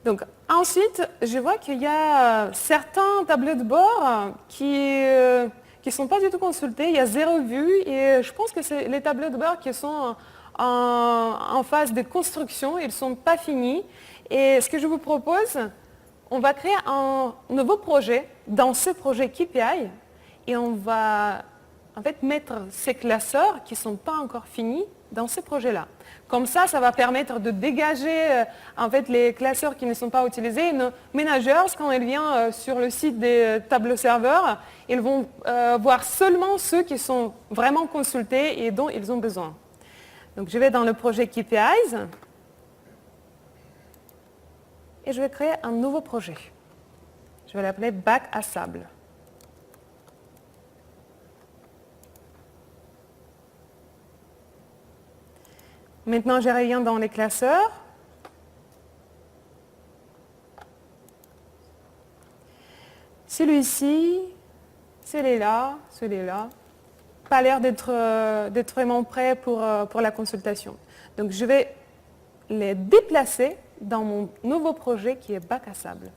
Donc ensuite, je vois qu'il y a certains tableaux de bord qui ne sont pas du tout consultés, il y a 0 vue et je pense que c'est les tableaux de bord qui sont en phase de construction, ils ne sont pas finis. Et ce que je vous propose, on va créer un nouveau projet dans ce projet KPI et on va en fait mettre ces classeurs qui ne sont pas encore finis dans ce projet-là. Comme ça va permettre de dégager en fait, les classeurs qui ne sont pas utilisés. Nos managers, quand ils viennent sur le site des tableaux serveurs, ils vont voir seulement ceux qui sont vraiment consultés et dont ils ont besoin. Donc je vais dans le projet KPIs et je vais créer un nouveau projet. Je vais l'appeler Bac à sable. Maintenant, je reviens dans les classeurs. Celui-ci, celui-là, celui-là. Pas l'air d'être vraiment prêt pour la consultation. Donc, je vais les déplacer dans mon nouveau projet qui est Bac à sable.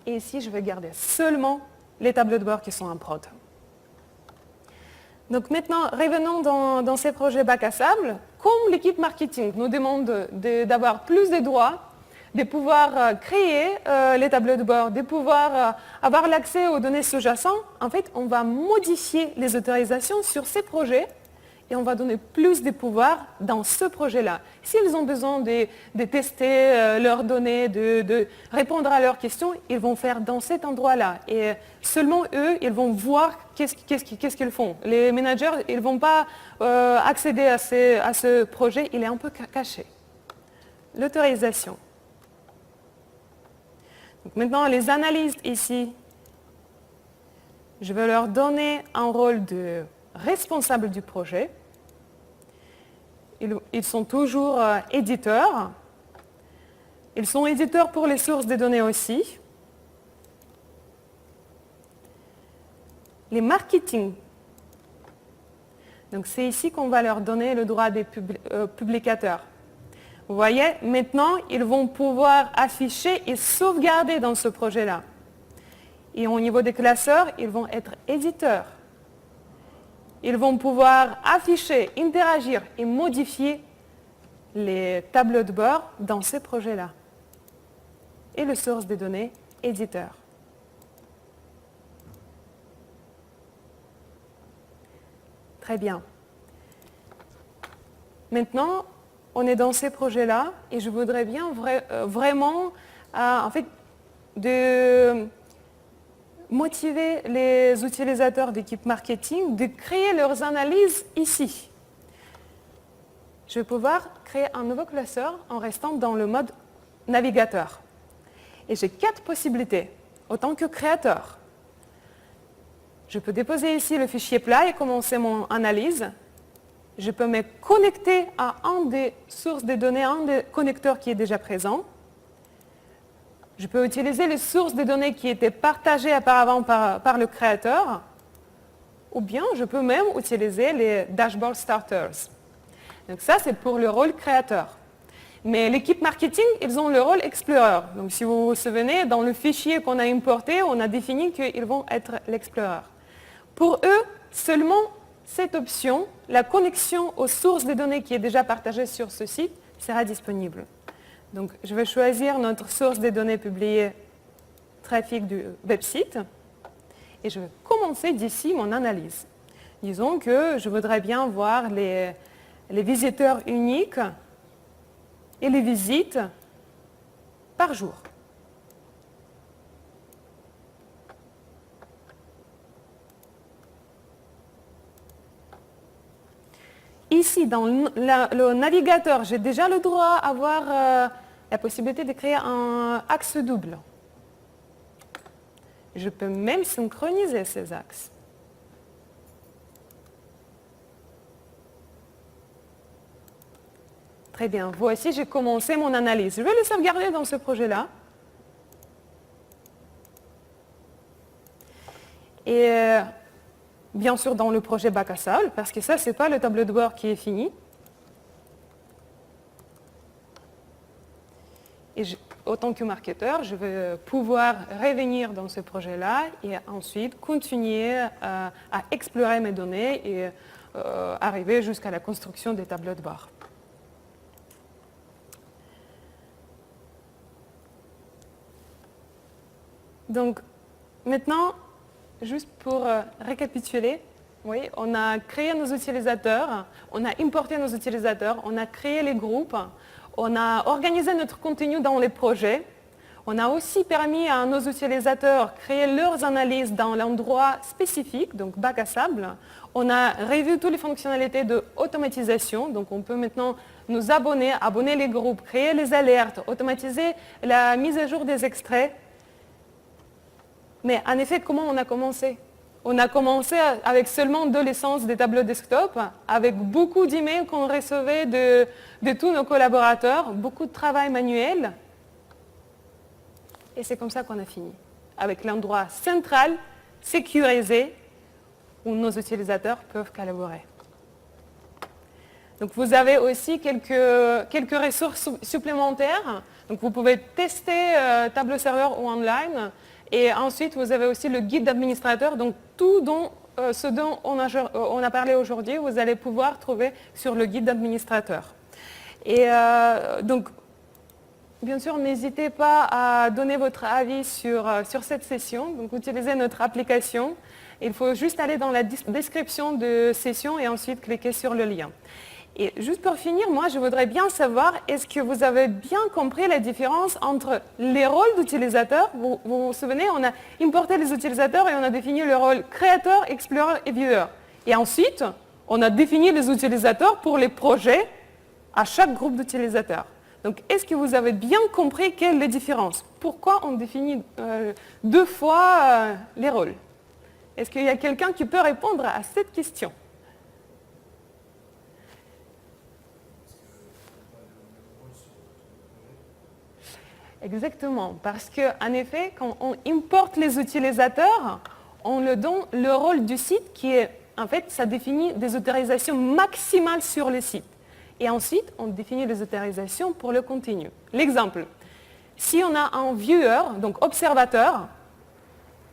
Et ici, je vais garder seulement les tableaux de bord qui sont en prod. Donc maintenant, revenons dans ces projets Bac à sable. Comme l'équipe marketing nous demande d'avoir plus de droits, de pouvoir créer les tableaux de bord, de pouvoir avoir l'accès aux données sous-jacentes, en fait, on va modifier les autorisations sur ces projets et on va donner plus de pouvoir dans ce projet-là. S'ils ont besoin de tester leurs données, de répondre à leurs questions, ils vont faire dans cet endroit-là. Et seulement eux, ils vont voir qu'est-ce qu'ils font. Les managers, ils ne vont pas accéder à ce projet, il est un peu caché. L'autorisation. Maintenant, les analystes ici, je vais leur donner un rôle de responsable du projet. Ils sont toujours éditeurs. Ils sont éditeurs pour les sources de données aussi. Les marketing. Donc c'est ici qu'on va leur donner le droit des publicateurs. Vous voyez, maintenant, ils vont pouvoir afficher et sauvegarder dans ce projet-là. Et au niveau des classeurs, ils vont être éditeurs. Ils vont pouvoir afficher, interagir et modifier les tableaux de bord dans ces projets-là. Et le source des données, éditeur. Très bien. Maintenant, on est dans ces projets-là et je voudrais bien vraiment en fait, de motiver les utilisateurs d'équipe marketing de créer leurs analyses ici. Je vais pouvoir créer un nouveau classeur en restant dans le mode navigateur. Et j'ai 4 possibilités en tant que créateur. Je peux déposer ici le fichier plat et commencer mon analyse. Je peux me connecter à un des sources de données, un des connecteurs qui est déjà présent. Je peux utiliser les sources de données qui étaient partagées auparavant par le créateur, ou bien je peux même utiliser les dashboard starters. Donc ça, c'est pour le rôle créateur. Mais l'équipe marketing, ils ont le rôle explorer. Donc si vous vous souvenez, dans le fichier qu'on a importé, on a défini qu'ils vont être l'explorer. Pour eux, seulement cette option, la connexion aux sources de données qui est déjà partagée sur ce site sera disponible. Donc, je vais choisir notre source de données publiée, trafic du website, et je vais commencer d'ici mon analyse. Disons que je voudrais bien voir les visiteurs uniques et les visites par jour. Ici, dans le navigateur, j'ai déjà le droit d'avoir la possibilité de créer un axe double. Je peux même synchroniser ces axes. Très bien, voici, j'ai commencé mon analyse. Je vais le sauvegarder dans ce projet-là. Et bien sûr dans le projet bac à sable, parce que ça, ce n'est pas le tableau de bord qui est fini. Et autant que marketeur, je vais pouvoir revenir dans ce projet-là et ensuite continuer à explorer mes données et arriver jusqu'à la construction des tableaux de bord. Donc, maintenant, juste pour récapituler, oui, on a créé nos utilisateurs, on a importé nos utilisateurs, on a créé les groupes, on a organisé notre contenu dans les projets, on a aussi permis à nos utilisateurs de créer leurs analyses dans l'endroit spécifique, donc bac à sable. On a revu toutes les fonctionnalités d'automatisation, donc on peut maintenant nous abonner les groupes, créer les alertes, automatiser la mise à jour des extraits. Mais en effet, comment on a commencé? On a commencé avec seulement 2 licences des tableaux desktop, avec beaucoup d'emails qu'on recevait de tous nos collaborateurs, beaucoup de travail manuel. Et c'est comme ça qu'on a fini, avec l'endroit central, sécurisé, où nos utilisateurs peuvent collaborer. Donc vous avez aussi quelques ressources supplémentaires. Donc vous pouvez tester tableau serveur ou online. Et ensuite, vous avez aussi le guide d'administrateur. Donc tout ce dont on a parlé aujourd'hui, vous allez pouvoir trouver sur le guide d'administrateur. Et donc, bien sûr, n'hésitez pas à donner votre avis sur cette session. Donc utilisez notre application. Il faut juste aller dans la description de session et ensuite cliquer sur le lien. Et juste pour finir, moi, je voudrais bien savoir, est-ce que vous avez bien compris la différence entre les rôles d'utilisateurs? Vous vous souvenez, on a importé les utilisateurs et on a défini le rôle créateur, explorer et viewer. Et ensuite, on a défini les utilisateurs pour les projets à chaque groupe d'utilisateurs. Donc, est-ce que vous avez bien compris quelle est la différence? Pourquoi on définit 2 fois les rôles? Est-ce qu'il y a quelqu'un qui peut répondre à cette question? Exactement, parce qu'en effet, quand on importe les utilisateurs, on leur donne le rôle du site qui est, en fait, ça définit des autorisations maximales sur le site. Et ensuite, on définit les autorisations pour le contenu. L'exemple, si on a un viewer, donc observateur,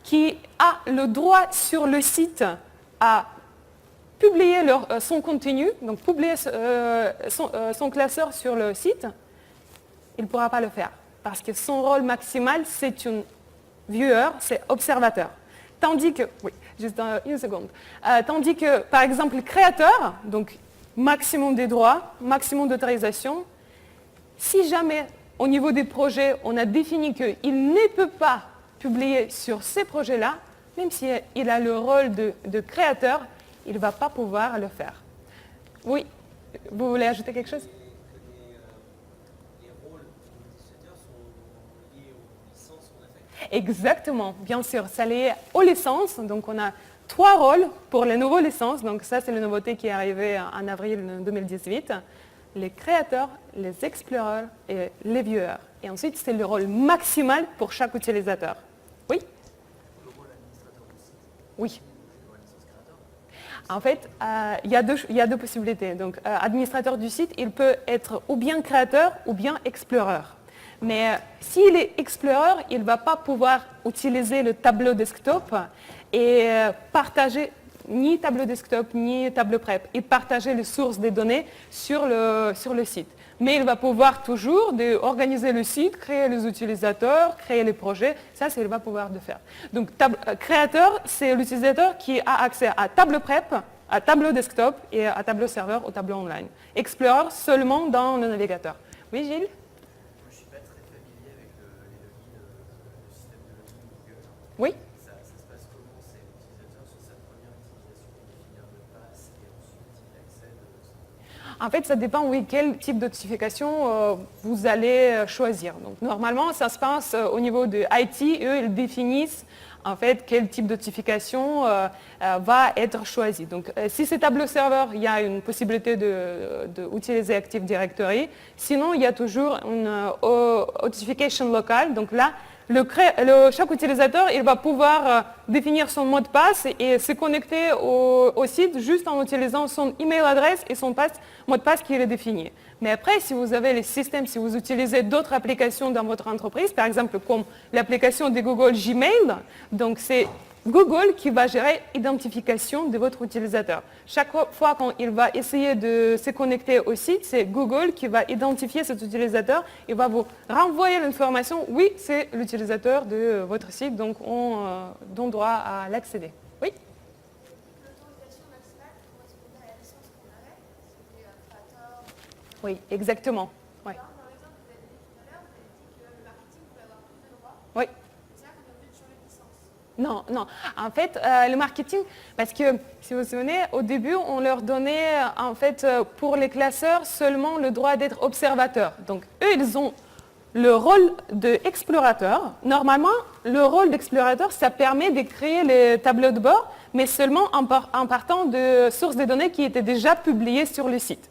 qui a le droit sur le site à publier son contenu, donc publier son classeur sur le site, il ne pourra pas le faire. Parce que son rôle maximal, c'est un viewer, c'est observateur. Tandis que, oui, juste une seconde. Tandis que, par exemple, le créateur, donc maximum des droits, maximum d'autorisation, si jamais, au niveau des projets, on a défini qu'il ne peut pas publier sur ces projets-là, même s'il a le rôle de créateur, il ne va pas pouvoir le faire. Oui, vous voulez ajouter quelque chose? Exactement, bien sûr, ça lié aux licences. Donc on a 3 rôles pour les nouveaux licences. Donc ça, c'est la nouveauté qui est arrivée en avril 2018. Les créateurs, les explorers et les viewers. Et ensuite, c'est le rôle maximal pour chaque utilisateur. Oui? Le rôle administrateur du site. Oui. La licence créateur. En fait, il y a deux possibilités. Donc, administrateur du site, il peut être ou bien créateur ou bien explorer. Mais s'il est explorer, il ne va pas pouvoir utiliser le tableau desktop et partager ni tableau desktop, ni tableau prep et partager les sources des données sur le site. Mais il va pouvoir toujours organiser le site, créer les utilisateurs, créer les projets. Ça, il va pouvoir le faire. Donc, créateur, c'est l'utilisateur qui a accès à tableau prep, à tableau desktop et à tableau serveur ou tableau online. Explorer seulement dans le navigateur. Oui, Gilles? Moi, je ne suis pas très familier avec les logins, le système de login Google. Oui. Ça se passe comment? C'est l'utilisateur sur sa première utilisation qui définit un mot de passe et ensuite il accède. En fait, ça dépend, oui, quel type de notification vous allez choisir. Donc, normalement, ça se passe au niveau de IT. Eux, ils définissent en fait quel type de notification va être choisi. Donc, si c'est tableau serveur, il y a une possibilité d'utiliser Active Directory. Sinon, il y a toujours une notification locale. Donc là, chaque utilisateur, il va pouvoir définir son mot de passe et se connecter au site juste en utilisant son email adresse et son mot de passe qu'il est défini. Mais après, si vous avez les systèmes, si vous utilisez d'autres applications dans votre entreprise, par exemple comme l'application de Google Gmail, donc c'est Google qui va gérer l'identification de votre utilisateur. Chaque fois qu'il va essayer de se connecter au site, c'est Google qui va identifier cet utilisateur et va vous renvoyer l'information, oui, c'est l'utilisateur de votre site, donc on donne droit à l'accéder. Oui? L'autorisation maximale correspondait à la licence qu'on avait, c'était Creator. Oui, exactement. Ouais. Dans l'exemple que vous avez donné tout à l'heure, vous avez dit que le marketing pouvait avoir plus de droits. Oui. C'est ça qu'on est obligé de changer de licence. Non, non. En fait, le marketing, parce que si vous vous souvenez, au début, on leur donnait en fait pour les classeurs seulement le droit d'être observateurs. Donc eux, ils ont le rôle d'explorateur. Normalement, le rôle d'explorateur, ça permet de créer les tableaux de bord, mais seulement en partant de sources de données qui étaient déjà publiées sur le site.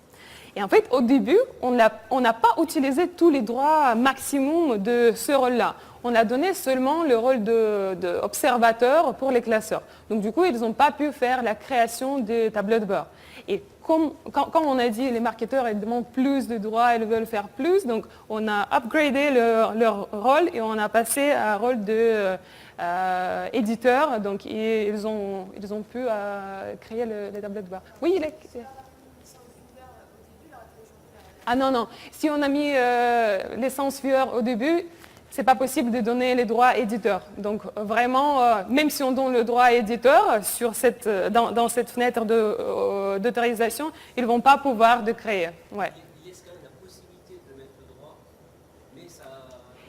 Et en fait, au début, on n'a pas utilisé tous les droits maximum de ce rôle-là. On a donné seulement le rôle d'observateur pour les classeurs. Donc du coup, ils n'ont pas pu faire la création des tableaux de bord. Et comme on a dit, les marketeurs ils demandent plus de droits, ils veulent faire plus. Donc on a upgradé leur rôle et on a passé à un rôle d'éditeur. Donc ils ont pu créer les tableaux de bord. Oui, ah non, non. Si on a mis l'essence viewer au début, c'est pas possible de donner les droits éditeurs. Donc vraiment, même si on donne le droit éditeur dans cette fenêtre d'autorisation, ils ne vont pas pouvoir de créer. Ouais. Il laisse quand même la possibilité de mettre le droit, mais ça...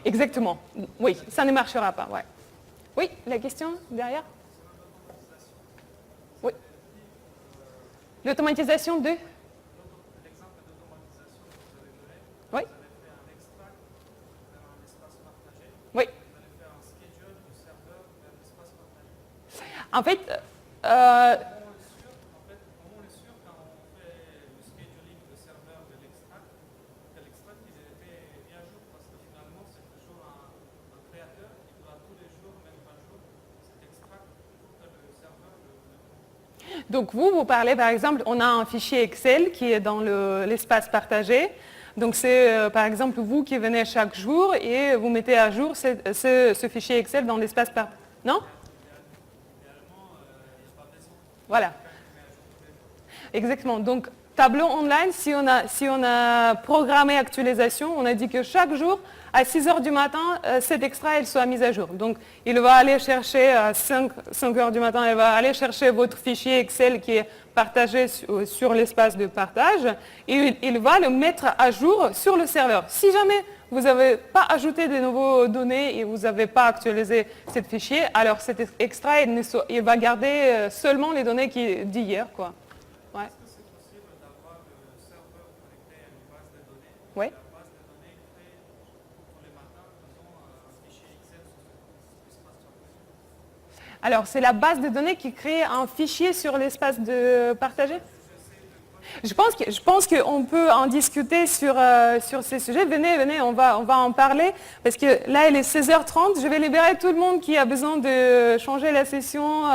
Exactement. Oui, ça ne marchera pas. Ouais. Oui, la question derrière? Oui. L'automatisation de? L'exemple d'automatisation que vous avez donné, Oui. vous avez fait un extract vers un espace partagé. Oui. Vous allez faire un schedule du serveur vers l'espace partagé. En fait, Comment on est sûr quand on fait le scheduling de serveur de l'extract, que l'extract il était mis à jour parce que finalement c'est toujours un créateur qui doit tous les jours mettre à jour cet extract pour que le serveur le donc vous parlez par exemple, on a un fichier Excel qui est dans l'espace partagé. Donc c'est par exemple vous qui venez chaque jour et vous mettez à jour ce fichier Excel dans l'espace partagé. Non? Voilà. Exactement. Donc tableau online, si on a programmé actualisation, on a dit que chaque jour, à 6 heures du matin, cet extrait il soit mis à jour. Donc il va aller chercher à 5 heures du matin, il va aller chercher votre fichier Excel qui est partagé sur l'espace de partage et il va le mettre à jour sur le serveur. Si jamais vous n'avez pas ajouté de nouvelles données et vous n'avez pas actualisé ce fichier, alors cet extrait il va garder seulement les données d'hier, quoi. Ouais. Est-ce que c'est possible d'avoir le serveur connecté à une base de données? Oui. La base de données crée tous les matins, disons, un fichier Excel sur cet espace partagé. Alors, c'est la base de données qui crée un fichier sur l'espace de partagé? Je pense qu'on peut en discuter sur ces sujets. Venez, on va en parler. Parce que là, il est 16h30. Je vais libérer tout le monde qui a besoin de changer la session.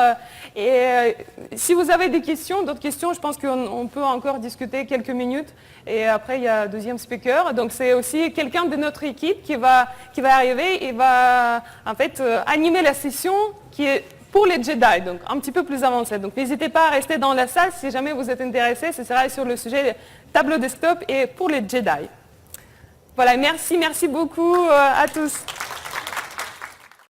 Si vous avez des questions, d'autres questions, je pense qu'on peut encore discuter quelques minutes. Et après, il y a un deuxième speaker. Donc, c'est aussi quelqu'un de notre équipe qui va arriver et va en fait animer la session qui est pour les Jedi, donc un petit peu plus avancé. Donc n'hésitez pas à rester dans la salle si jamais vous êtes intéressé. Ce sera sur le sujet tableau desktop et pour les Jedi. Voilà, merci beaucoup à tous.